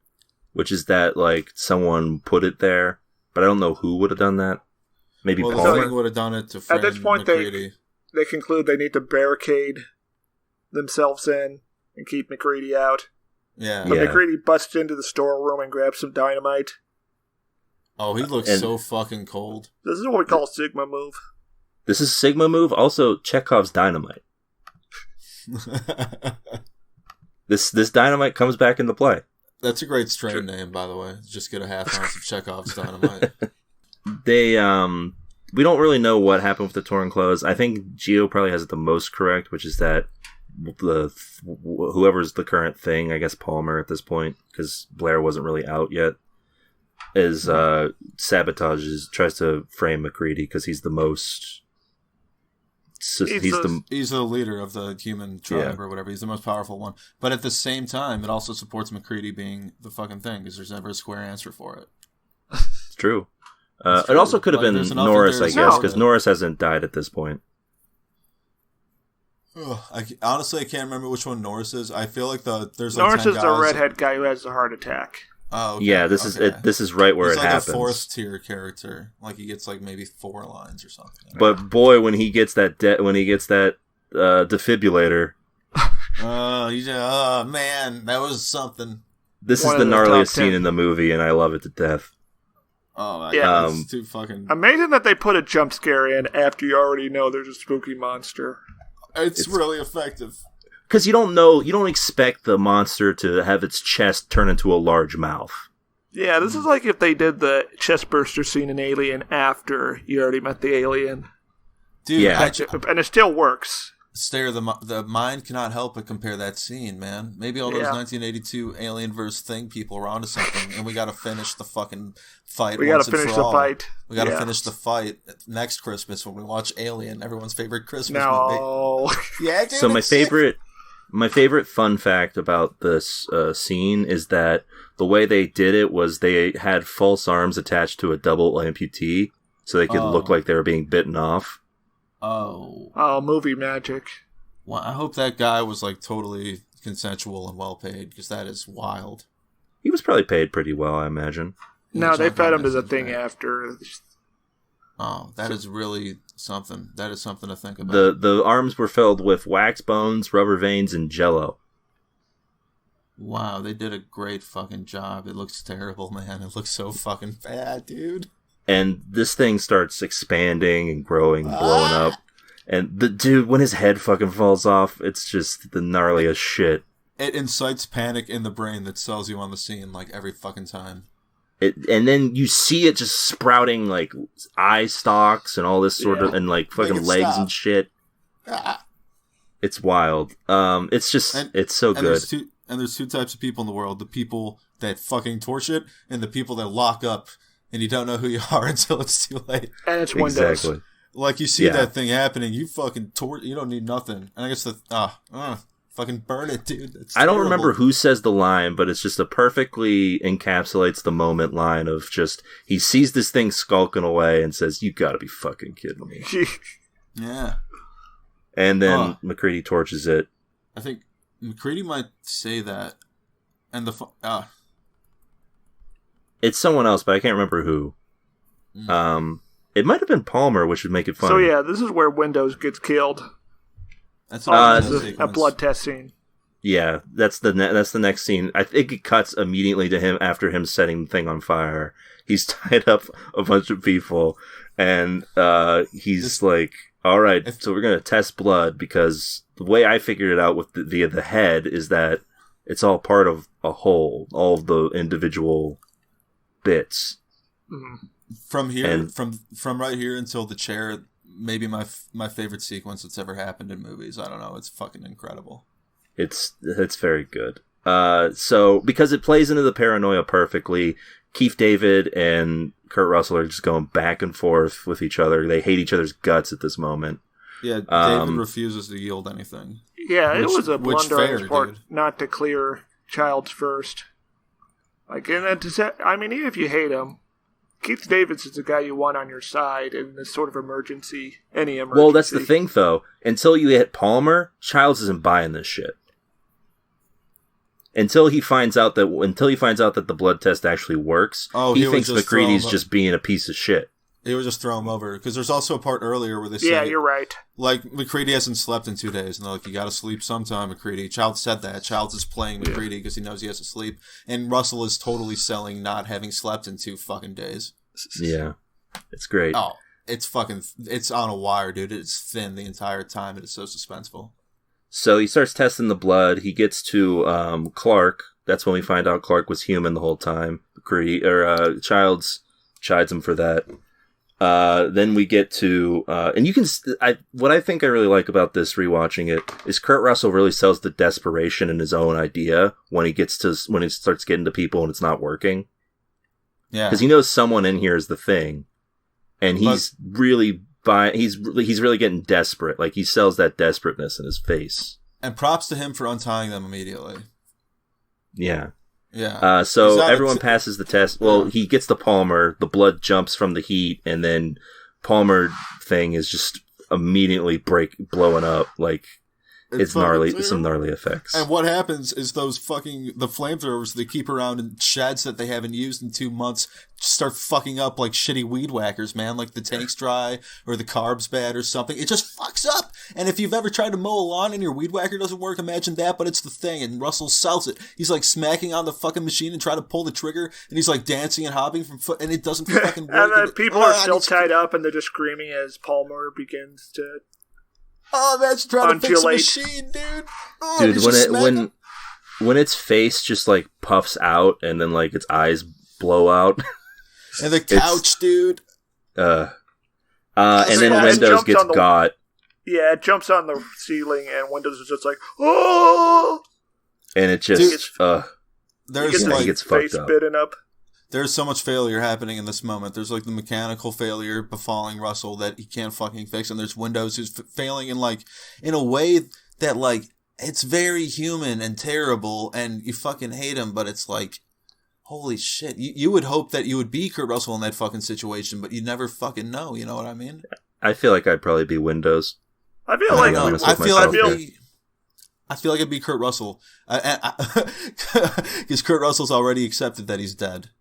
which is that like someone put it there, but I don't know who would have done that. Maybe Palmer would have done it to friend At this point, MacReady. They conclude they need to barricade themselves in and keep MacReady out. Yeah. But MacReady busts into the storeroom and grabs some dynamite. Oh, he looks so fucking cold. This is what we call a Sigma move. This is Sigma move. Also, Chekhov's dynamite. This dynamite comes back into play. That's a great strain name, by the way. Just get a half ounce of Chekhov's dynamite. We don't really know what happened with the torn clothes. I think Gio probably has it the most correct, which is that whoever's the current thing, I guess Palmer at this point, because Blair wasn't really out yet, is tries to frame MacReady because he's the most He's the leader of the human tribe or whatever. He's the most powerful one. But at the same time, it also supports McCready being the fucking thing because there's never a square answer for it. It's true. It also could have been Norris, I guess, because Norris hasn't died at this point. Honestly, I can't remember which one Norris is. I feel like there's Norris 10 is the redhead guy who has the heart attack. Oh, okay. Yeah, this is right where He's it like happens. He's like a fourth tier character. Like he gets like maybe 4 lines or something. But boy, when he gets that defibrillator, man, that was something. This is the gnarliest scene in the movie, and I love it to death. Oh my god, it's too fucking amazing that they put a jump scare in after you already know there's a spooky monster. It's really effective. Because you don't expect the monster to have its chest turn into a large mouth. Yeah, this is like if they did the chest burster scene in Alien after you already met the alien. Dude, yeah. And it still works. Stair, the mind cannot help but compare that scene, man. Maybe all those 1982 Alien vs. Thing people were onto something, and we got to finish the fucking fight. We got to finish the fight. We got to finish the fight next Christmas when we watch Alien, everyone's favorite Christmas movie. Yeah, dude. So my favorite fun fact about this scene is that the way they did it was they had false arms attached to a double amputee, so they could look like they were being bitten off. Oh, movie magic. Well, I hope that guy was like totally consensual and well paid, because that is wild. He was probably paid pretty well, I imagine. No, they fed him to the thing after. Oh, that is really something. That is something to think about. The arms were filled with wax bones, rubber veins, and jello. Wow, they did a great fucking job. It looks terrible, man. It looks so fucking bad, dude. And this thing starts expanding and growing and blowing up. And the dude, when his head fucking falls off, it's just the gnarliest shit. It incites panic in the brain that sells you on the scene like every fucking time. And then you see it just sprouting like eye stalks and all this sort of, and like fucking legs and shit. It's wild. It's just, it's so good. There's two types of people in the world: the people that fucking torch it, and the people that lock up, and you don't know who you are until it's too late. And it's Windows. Exactly. Like you see that thing happening, you fucking you don't need nothing. And I guess fucking burn it, dude. I don't remember who says the line, but it's just a perfectly encapsulates the moment line of just, he sees this thing skulking away and says, "You gotta be fucking kidding me." Yeah. And then McCready torches it. I think McCready might say that. And it's someone else, but I can't remember who. It might have been Palmer, which would make it fun. So yeah, this is where Windows gets killed. That's a blood test scene. Yeah, that's the next scene. I think it cuts immediately to him after him setting the thing on fire. He's tied up a bunch of people, and he's like, "All right, so we're gonna test blood," because the way I figured it out with via the head is that it's all part of a whole, all of the individual bits. Mm-hmm. From here, from right here until the chair, maybe my favorite sequence that's ever happened in movies. I don't know. It's fucking incredible. It's very good. So because it plays into the paranoia perfectly, Keith David and Kurt Russell are just going back and forth with each other. They hate each other's guts at this moment. Yeah, David refuses to yield anything. Yeah, it was a blunder on his part not to clear Childs first. Like, even if you hate him, Keith Davis is the guy you want on your side in this sort of emergency, any emergency. Well, that's the thing, though. Until you hit Palmer, Childs isn't buying this shit. Until he finds out that the blood test actually works, he thinks McCready's just being a piece of shit. He would just throw him over. Because there's also a part earlier where they say... Yeah, you're right. Like, McCready hasn't slept in 2 days. And they're like, you gotta sleep sometime, McCready. Childs said that. Childs is playing McCready because he knows he has to sleep. And Russell is totally selling not having slept in 2 fucking days. Yeah. It's great. Oh, it's on a wire, dude. It's thin the entire time. It is so suspenseful. So he starts testing the blood. He gets to Clark. That's when we find out Clark was human the whole time. Childs chides him for that. Then we get to, and you can, what I think I really like about this rewatching it is Kurt Russell really sells the desperation in his own idea when he starts getting to people and it's not working. Yeah. Because he knows someone in here is the thing. And he's really he's really getting desperate. Like, he sells that desperateness in his face. And props to him for untying them immediately. Yeah. Yeah. So everyone passes the test. Well, he gets the Palmer. The blood jumps from the heat, and then Palmer thing is just immediately blowing up. Like, it's gnarly. Some gnarly effects. And what happens is the flamethrowers they keep around in sheds that they haven't used in 2 months just start fucking up like shitty weed whackers, man. Like the tank's dry or the carb's bad or something. It just fucks up. And if you've ever tried to mow a lawn and your weed whacker doesn't work, imagine that, but it's the thing. And Russell sells it. He's like smacking on the fucking machine and trying to pull the trigger, and he's like dancing and hopping from foot, and it doesn't fucking work. And then people are still tied up, and they're just screaming as Palmer begins to... Oh, that's trying to fix the machine, dude. Oh, dude, when its face just like puffs out and then like its eyes blow out, and the couch, dude. And then Windows gets got. Yeah, it jumps on the ceiling, and Windows is just like, oh, and it just he gets fucked up. Bitten up. There's so much failure happening in this moment. There's like the mechanical failure befalling Russell that he can't fucking fix, and there's Windows who's failing in a way that like it's very human and terrible, and you fucking hate him, but it's like, holy shit. You would hope that you would be Kurt Russell in that fucking situation, but you never fucking know. You know what I mean? I feel like I'd probably be Windows. I feel like it'd be Kurt Russell, because Kurt Russell's already accepted that he's dead.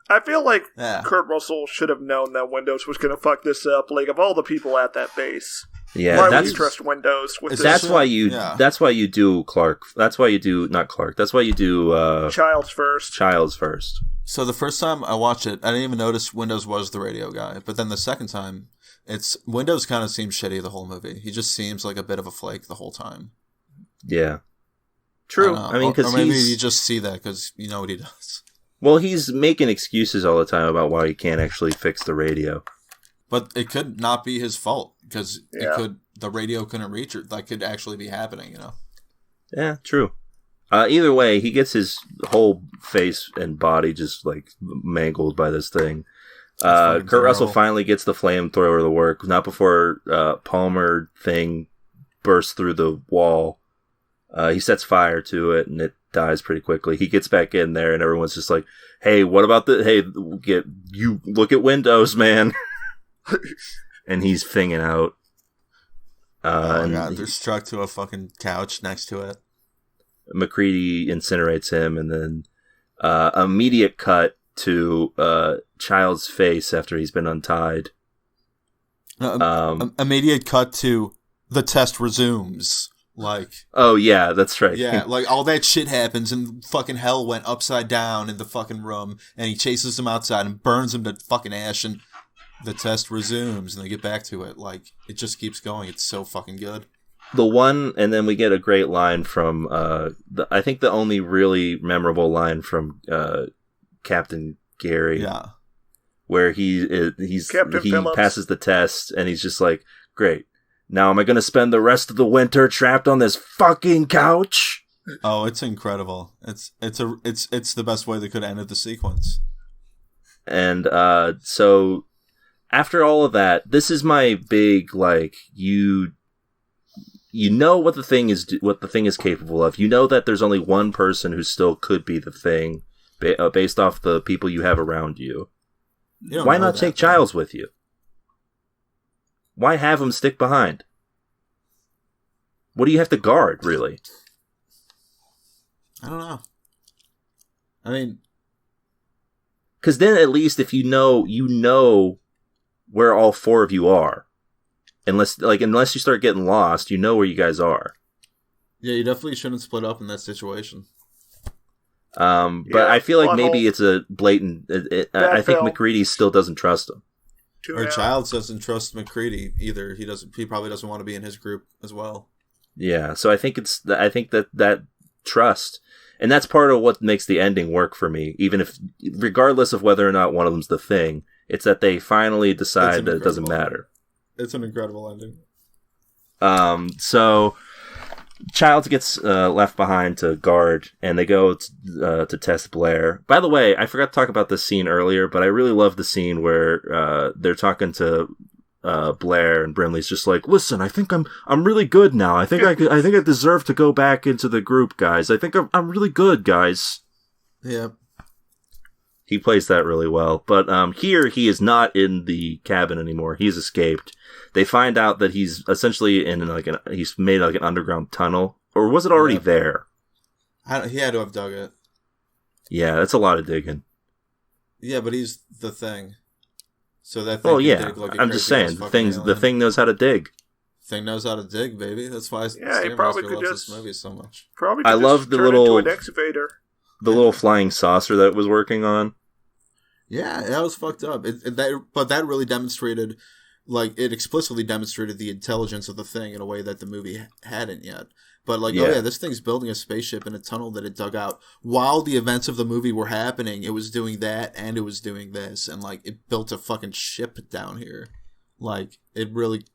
I feel like Kurt Russell should have known that Windows was going to fuck this up. Like, of all the people at that base, why would you trust Windows with this? That's why you do Clark. That's why you do not Clark. That's why you do Childs first. Childs first. So the first time I watched it, I didn't even notice Windows was the radio guy. But then the second time, Windows kind of seems shitty the whole movie. He just seems like a bit of a flake the whole time. Yeah, true. I mean, because maybe you just see that because you know what he does. Well, he's making excuses all the time about why he can't actually fix the radio. But it could not be his fault because the radio couldn't reach it. That could actually be happening, you know? Yeah, true. Either way, he gets his whole face and body just like mangled by this thing. Kurt Russell finally gets the flamethrower to work, not before Palmer thing bursts through the wall. He sets fire to it, and it dies pretty quickly. He gets back in there, and everyone's just like, "Hey, what about you look at Windows, man?" And he's finging out. Oh my god, they're struck to a fucking couch next to it. McCready incinerates him, and then immediate cut to Child's face after he's been untied. Immediate cut to the test resumes. Like, oh yeah, that's right. Yeah, like all that shit happens and fucking hell went upside down in the fucking room, and he chases him outside and burns him to fucking ash, and the test resumes and they get back to it. Like, it just keeps going. It's so fucking good. And then we get a great line from I think the only really memorable line from Captain Gary. Yeah. Where he passes the test and he's just like, great. Now am I going to spend the rest of the winter trapped on this fucking couch? Oh, it's incredible. It's the best way they could have ended the sequence. And so after all of that, this is my big like you know what the thing is capable of. You know that there's only one person who still could be the thing based off the people you have around you. Why not take Giles with you? Why have him stick behind? What do you have to guard, really? I don't know. I mean, because then at least if you know where all four of you are, unless you start getting lost, you know where you guys are. Yeah, you definitely shouldn't split up in that situation. But I feel like maybe it's a blatant. I think McCready still doesn't trust him. Or Childs doesn't trust McCready either. He probably doesn't want to be in his group as well. Yeah, so I think that trust, and that's part of what makes the ending work for me. Even if, regardless of whether or not one of them's the thing, it's that they finally decide that it doesn't matter. It's an incredible ending. So Childs gets left behind to guard, and they go to test Blair. By the way, I forgot to talk about this scene earlier, but I really love the scene where they're talking to Blair, and Brimley's just like, listen, I think I'm really good now. I think I deserve to go back into the group, guys. I think I'm really good, guys. Yeah. He plays that really well. But here, he is not in the cabin anymore. He's escaped. They find out that he's essentially he's made like an underground tunnel. Or was it already there? He had to have dug it. Yeah, that's a lot of digging. Yeah, but he's the thing. So that thing dig like I'm just saying, the thing knows how to dig. Thing knows how to dig, baby. That's why he probably could loves this movie so much. Probably I love the little an excavator. The little flying saucer that it was working on. Yeah, that was fucked up. But that really demonstrated, like, it explicitly demonstrated the intelligence of the thing in a way that the movie hadn't yet. But, like, this thing's building a spaceship in a tunnel that it dug out. While the events of the movie were happening, it was doing that and it was doing this. And, like, it built a fucking ship down here. Like, it really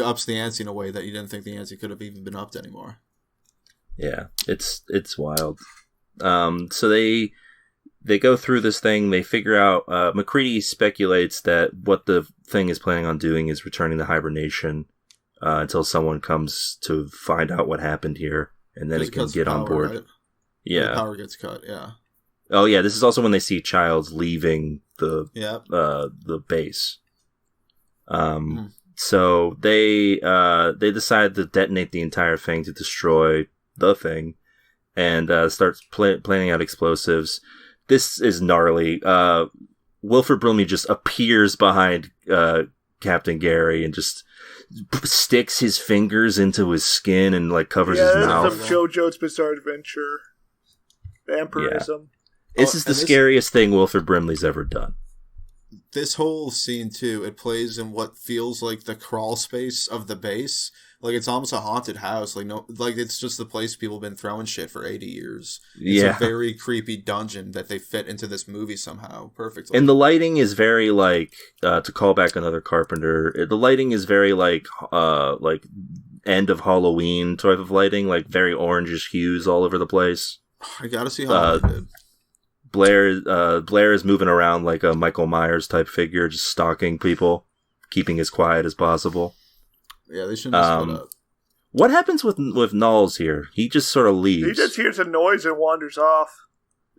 ups the ante in a way that you didn't think the ante could have even been upped anymore. Yeah, it's wild. So they go through this thing, they figure out, McCready speculates that what the thing is planning on doing is returning to hibernation until someone comes to find out what happened here, and then it can get on board. Right? Yeah. The power gets cut, yeah. Oh yeah, this is also when they see Childs leaving the base. So they decide to detonate the entire thing to destroy the thing, and starts planning out explosives. This is gnarly. Wilford Brimley just appears behind Captain Gary and just sticks his fingers into his skin and like covers his mouth. This is JoJo's Bizarre Adventure. Vampirism. Yeah. This is the scariest thing Wilford Brimley's ever done. This whole scene, too, it plays in what feels like the crawl space of the base. Like, it's almost a haunted house. Like it's just the place people have been throwing shit for 80 years. It's a very creepy dungeon that they fit into this movie somehow perfectly. And the lighting is very, like, to call back another Carpenter, the lighting is very, like end of Halloween type of lighting, like, very orangish hues all over the place. I gotta see how they did. Blair is moving around like a Michael Myers type figure, just stalking people, keeping as quiet as possible. Yeah, they shouldn't have split up. What happens with Knowles here? He just sort of leaves. He just hears a noise and wanders off.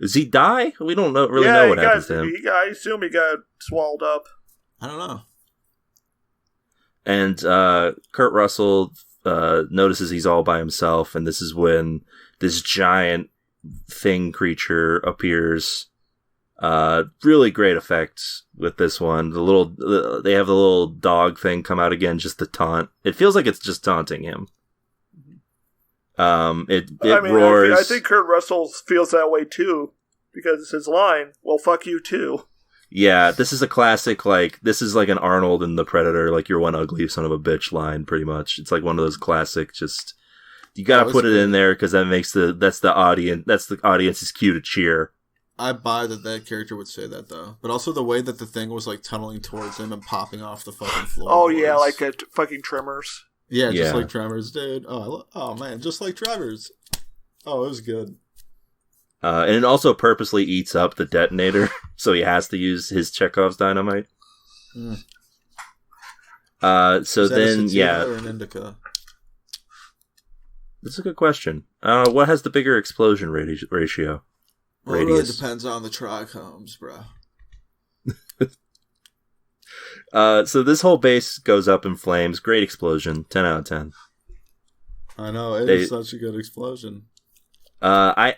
Does he die? We don't really know what happens to him. I assume he got swallowed up. I don't know. And Kurt Russell notices he's all by himself, and this is when this giant thing creature appears. Really great effects with this one. They have the little dog thing come out again just to taunt. It feels like it's just taunting him. It roars. I think Kurt Russell feels that way too, because it's his line, well, fuck you too. Yeah, this is a classic, like, this is like an Arnold in The Predator, like, you're one ugly son of a bitch line, pretty much. It's like one of those classic, just, you gotta put it in there, because that's the audience's cue to cheer. I buy that character would say that, though. But also the way that the thing was, like, tunneling towards him and popping off the fucking floor. Oh, yeah, like fucking Tremors. Yeah, just like Tremors, dude. Oh, man, just like Tremors. Oh, it was good. And it also purposely eats up the detonator, so he has to use his Chekhov's dynamite. So then, or an indica? That's a good question. What has the bigger explosion ratio? Well, it really depends on the trichomes, bro. So this whole base goes up in flames. Great explosion. 10 out of 10. I know. It is such a good explosion. I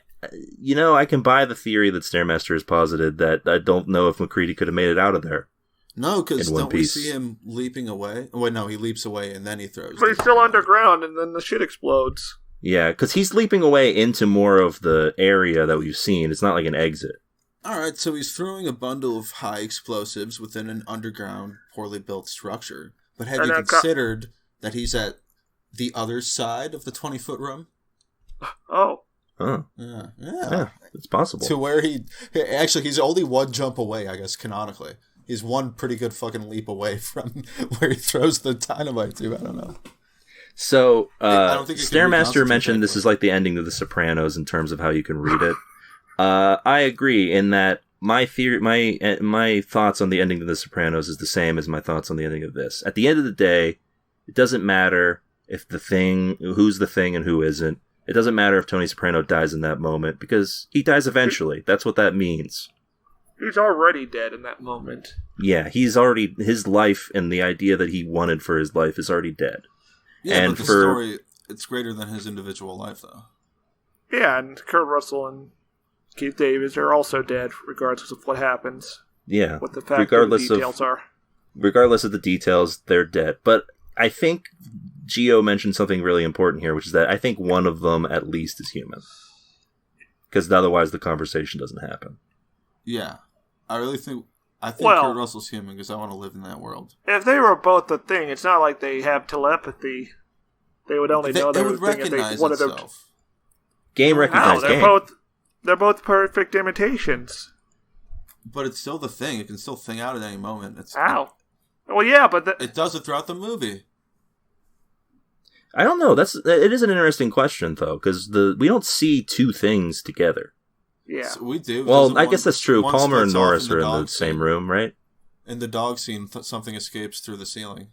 can buy the theory that Stairmaster has posited that I don't know if McCready could have made it out of there. No, because don't we see him leaping away? Wait, no, he leaps away and then he throws. But he's still underground and then the shit explodes. Yeah, because he's leaping away into more of the area that we've seen. It's not like an exit. Alright, so he's throwing a bundle of high explosives within an underground, poorly built structure. But have you considered that he's at the other side of the 20-foot room? Oh. Huh. Yeah, it's possible. To where he's only one jump away, I guess, canonically. He's one pretty good fucking leap away from where he throws the dynamite to. I don't know. So, Stairmaster mentioned this is like the ending of The Sopranos in terms of how you can read it. I agree in that my theory, my thoughts on the ending of The Sopranos is the same as my thoughts on the ending of this. At the end of the day, it doesn't matter if who's the thing and who isn't. It doesn't matter if Tony Soprano dies in that moment, because he dies eventually. That's what that means. He's already dead in that moment. Yeah, his life and the idea that he wanted for his life is already dead. Yeah, and but the story, it's greater than his individual life, though. Yeah, and Kurt Russell and Keith David are also dead, regardless of what happens. Yeah, what the fact of the details are. Regardless of the details, they're dead. But I think Gio mentioned something really important here, which is that I think one of them at least is human. Because otherwise the conversation doesn't happen. Yeah. I think Kurt Russell's human because I want to live in that world. If they were both the thing, it's not like they have telepathy. They would only know they would recognize itself. Game recognized game. They're both perfect imitations. But it's still the thing. It can still thing out at any moment. Well, yeah, but it does it throughout the movie. I don't know. It is an interesting question, though, because we don't see two things together. Yeah, so we do. Well, I guess that's true. Palmer and Norris are in the same room, right? In the dog scene, something escapes through the ceiling.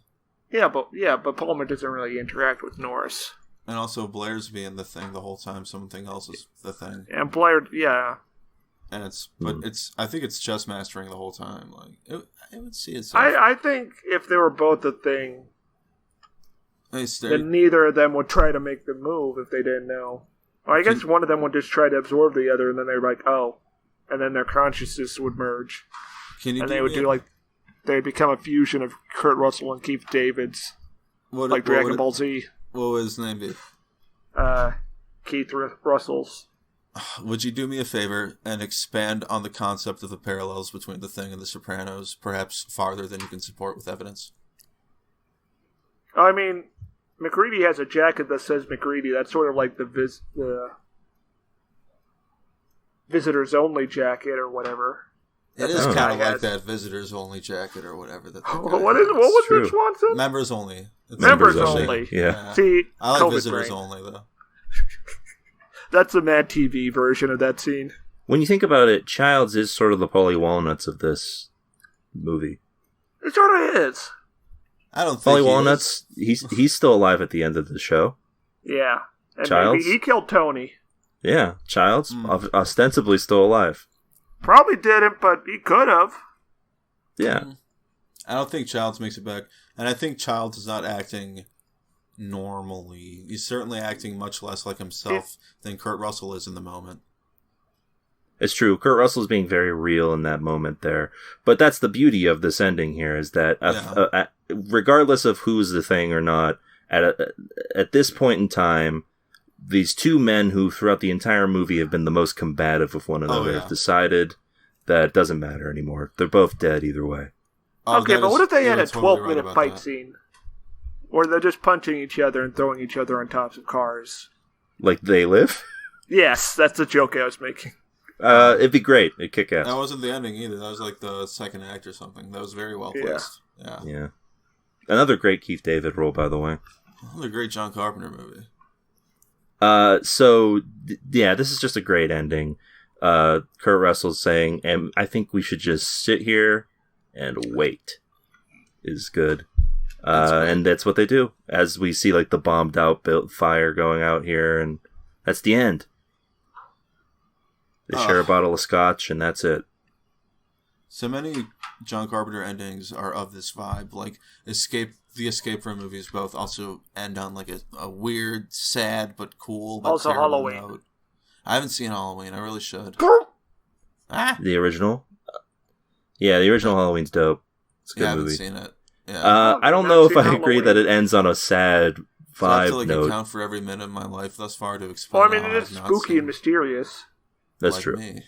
Yeah, but Palmer doesn't really interact with Norris. And also, Blair's being the thing the whole time. Something else is the thing. And Blair, yeah. And I think it's chess mastering the whole time. Like it would see itself. I think if they were both a thing, then neither of them would try to make the move if they didn't know. Well, I guess one of them would just try to absorb the other, and then they're like, oh, and then their consciousness would merge, they'd become a fusion of Kurt Russell and Keith David's, Dragon Ball Z. What would his name be? Keith Russell's. Would you do me a favor and expand on the concept of the parallels between The Thing and The Sopranos, perhaps farther than you can support with evidence? I mean, McReady has a jacket that says McReady. That's sort of like the visitors only jacket or whatever. It is kind of like that visitors only jacket or whatever. What was it, Swanson? Members only. Members only. Yeah. See, I like visitors only though. That's the Mad TV version of that scene. When you think about it, Childs is sort of the Paulie Walnuts of this movie. It sort of is. I don't think Paulie Walnuts. He's still alive at the end of the show. Yeah, and Childs. He killed Tony. Yeah, Childs ostensibly still alive. Probably didn't, but he could have. Yeah. I don't think Childs makes it back, and I think Childs is not acting normally. He's certainly acting much less like himself than Kurt Russell is in the moment. It's true. Kurt Russell's being very real in that moment there. But that's the beauty of this ending here, is that regardless of who's the thing or not, at this point in time, these two men who throughout the entire movie have been the most combative with one another have decided that it doesn't matter anymore. They're both dead either way. Okay, but what if they had a 12-minute fight scene? Where they're just punching each other and throwing each other on tops of cars. Like They Live? Yes, that's the joke I was making. It'd be great. It'd kick ass. That wasn't the ending either. That was like the second act or something. That was very well placed. Yeah. Another great Keith David role, by the way. Another great John Carpenter movie. This is just a great ending. Kurt Russell's saying, and I think we should just sit here and wait, is good. And that's what they do, as we see like the bombed out fire going out here, and that's the end. They share a bottle of scotch, and that's it. So many John Carpenter endings are of this vibe. Like the escape room movies both also end on like a weird, sad but cool. But also Halloween. Note. I haven't seen Halloween. I really should. The original? Yeah, the original Halloween's dope. It's a good movie. I haven't seen it. Yeah. I don't know if I agree that it ends on a sad vibe I have to note. account for every minute of my life thus far to explain. Well, I mean, it is spooky and mysterious. That's like true. Me.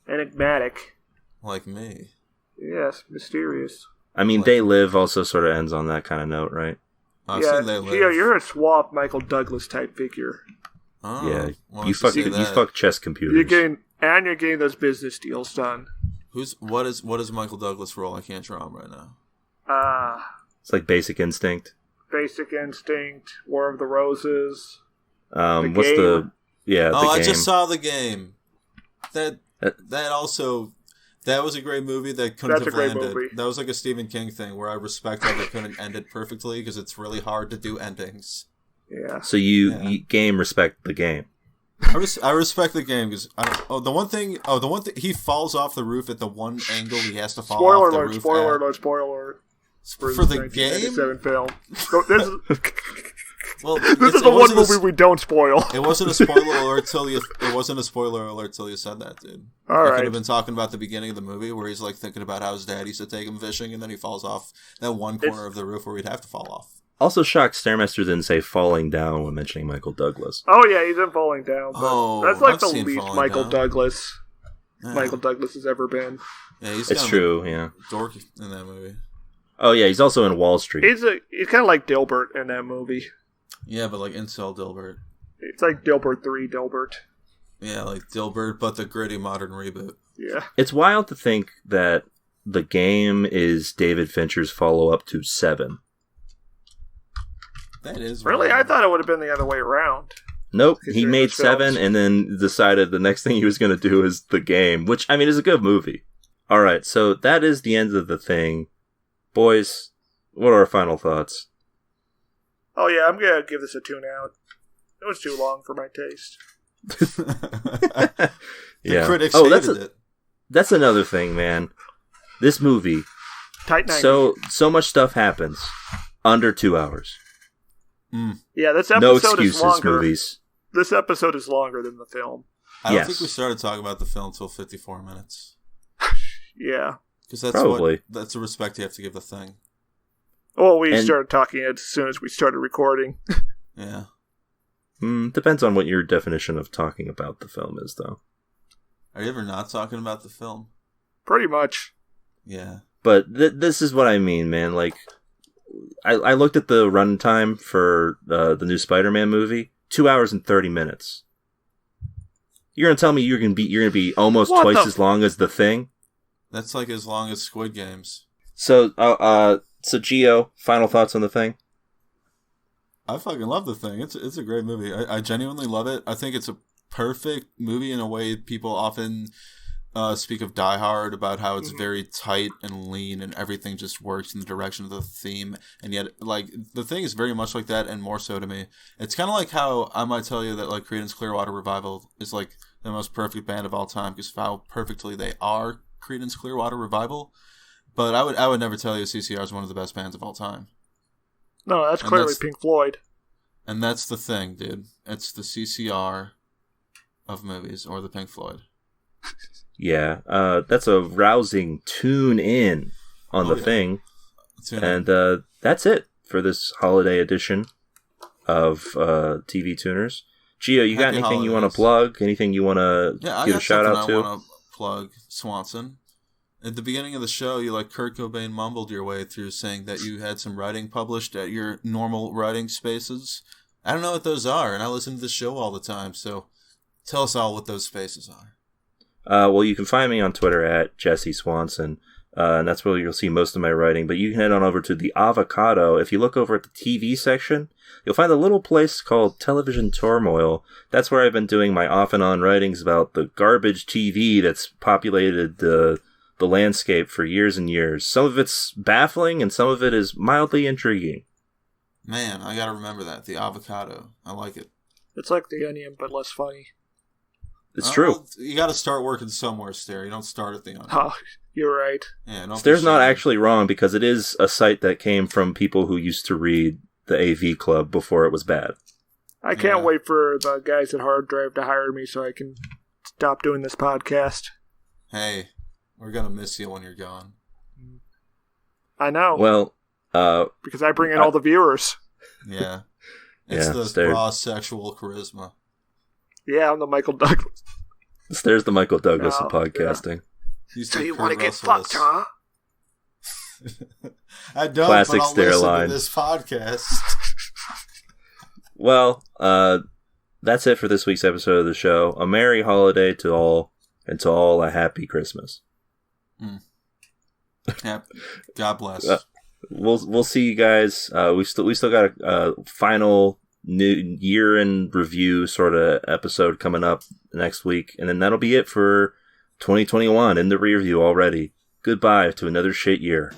Enigmatic. Like me. Yes, mysterious. I mean, They Live also sort of ends on that kind of note, right? I've seen They Live. Gio, you're a suave Michael Douglas type figure. Oh, yeah, you fuck chess computers. You're getting those business deals done. What is Michael Douglas' role? I can't draw him right now. It's like Basic Instinct. Basic Instinct, War of the Roses. What's Game. the I Game. just saw The Game. That That was a great movie that couldn't have landed. Movie. That was like a Stephen King thing where I respect how they couldn't end it perfectly because it's really hard to do endings. Yeah. So you game respect the game. I respect the game because the one thing he falls off the roof at the one angle he has to fall off the roof. Spoiler alert! For the game. Film. So this is well, this is the one movie we don't spoil. It wasn't a spoiler alert till you. It wasn't a spoiler alert till you said that, dude. All right. Could have been talking about the beginning of the movie where he's like thinking about how his dad used to take him fishing, and then he falls off that one corner of the roof where he'd have to fall off. Also shocked Stairmaster didn't say falling down when mentioning Michael Douglas. Oh yeah, he's in Falling Down. But that's like I've the least Michael Douglas has ever been. Yeah, it's true. Yeah, dork in that movie. Oh yeah, he's also in Wall Street. He's kind of like Dilbert in that movie. Yeah, but like Incel Dilbert. It's like Dilbert 3 Dilbert. Yeah, like Dilbert, but the gritty modern reboot. Yeah. It's wild to think that The Game is David Fincher's follow-up to Seven. That is really. wild. I thought it would have been the other way around. Nope, he made Seven and then decided the next thing he was going to do is The Game, which, I mean, is a good movie. All right, so that is the end of the thing. Boys, what are our final thoughts? Oh yeah, I'm going to give this a tune out. It was too long for my taste. Yeah. The critics hated it. That's another thing, man. This movie, Tight 90. so much stuff happens under 2 hours. Yeah, this episode No excuses, is longer. movies. This episode is longer than the film. I don't think we started talking about the film until 54 minutes. Yeah. Because that's the respect you have to give the thing. Well, we started talking as soon as we started recording. Yeah. Depends on what your definition of talking about the film is, though. Are you ever not talking about the film? Pretty much. Yeah. But this is what I mean, man. Like, I looked at the runtime for the new Spider-Man movie. 2 hours and 30 minutes. You're gonna tell me you're gonna be almost twice as long as The Thing? That's like as long as Squid Games. So Gio, final thoughts on The Thing? I fucking love The Thing. It's a great movie. I genuinely love it. I think it's a perfect movie in a way people often speak of Die Hard about how it's very tight and lean and everything just works in the direction of the theme. And yet, like, The Thing is very much like that and more so to me. It's kind of like how I might tell you that, like, Creedence Clearwater Revival is, like, the most perfect band of all time because of how perfectly they are Creedence Clearwater Revival. But I would never tell you CCR is one of the best bands of all time. No, that's clearly Pink Floyd. And that's the thing, dude. It's the CCR of movies, or the Pink Floyd. Yeah, that's a rousing tune in on The Thing. And that's it for this holiday edition of TV Tuners. Gio, you got anything holidays. You want to plug? Anything you want to give a shout out to? I want to plug Swanson. At the beginning of the show, you like Kurt Cobain mumbled your way through saying that you had some writing published at your normal writing spaces. I don't know what those are, and I listen to the show all the time, so tell us all what those spaces are. Well, you can find me on Twitter at Jesse Swanson, and that's where you'll see most of my writing. But you can head on over to The Avocado. If you look over at the TV section, you'll find a little place called Television Turmoil. That's where I've been doing my off and on writings about the garbage TV that's populated the landscape for years and years. Some of it's baffling, and some of it is mildly intriguing. Man, I gotta remember that. The Avocado. I like it. It's like The Onion, but less funny. It's true. Well, you gotta start working somewhere, Stair. You don't start at The Onion. Oh, you're right. Yeah, Stair's not actually wrong, because it is a site that came from people who used to read the AV Club before it was bad. I can't wait for the guys at Hard Drive to hire me so I can stop doing this podcast. Hey, we're gonna miss you when you're gone. I know. Well, because I bring in all the viewers. Yeah. It's the Stair. raw sexual charisma. Yeah, I'm the Michael Douglas. There's the Michael Douglas of podcasting. Yeah. So you want to get fucked, huh? I don't, Classic but I'll Stair listen line. to this podcast. Well, that's it for this week's episode of the show. A merry holiday to all, and to all a happy Christmas. God bless. We'll see you guys. We still got a final new year in review sort of episode coming up next week, and then that'll be it for 2021 in the rear view already. Goodbye to another shit year.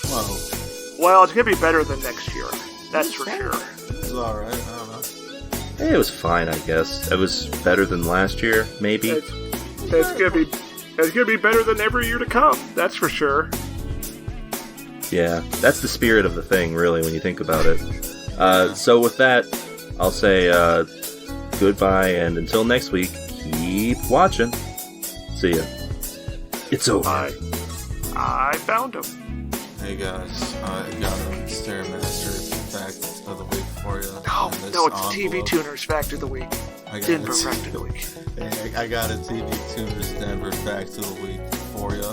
Whoa. Well, it's going to be better than next year. That's for sure. It's alright, I don't know. It was fine, I guess. It was better than last year, maybe. It's going to be better than every year to come. That's for sure. Yeah, that's the spirit of the thing, really, when you think about it. So with that, I'll say goodbye, and until next week, keep watching. See ya. It's over. I found him. Hey guys, I got a Stairmaster fact of the week for you. No, it's TV Tuners fact of the week. Denver fact of the week. Hey, I got a TV Tuners Denver fact of the week for you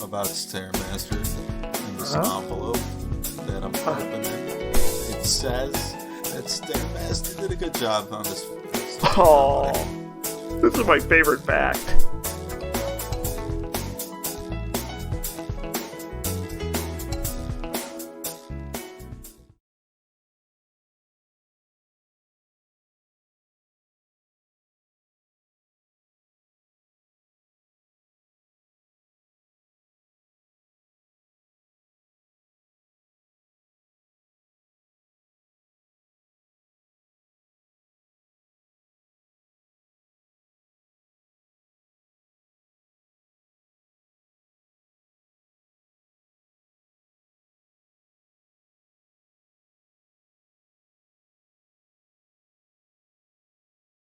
about Stairmaster in this envelope that I'm opening. It says that Stairmaster did a good job on this. Oh, this is my favorite fact.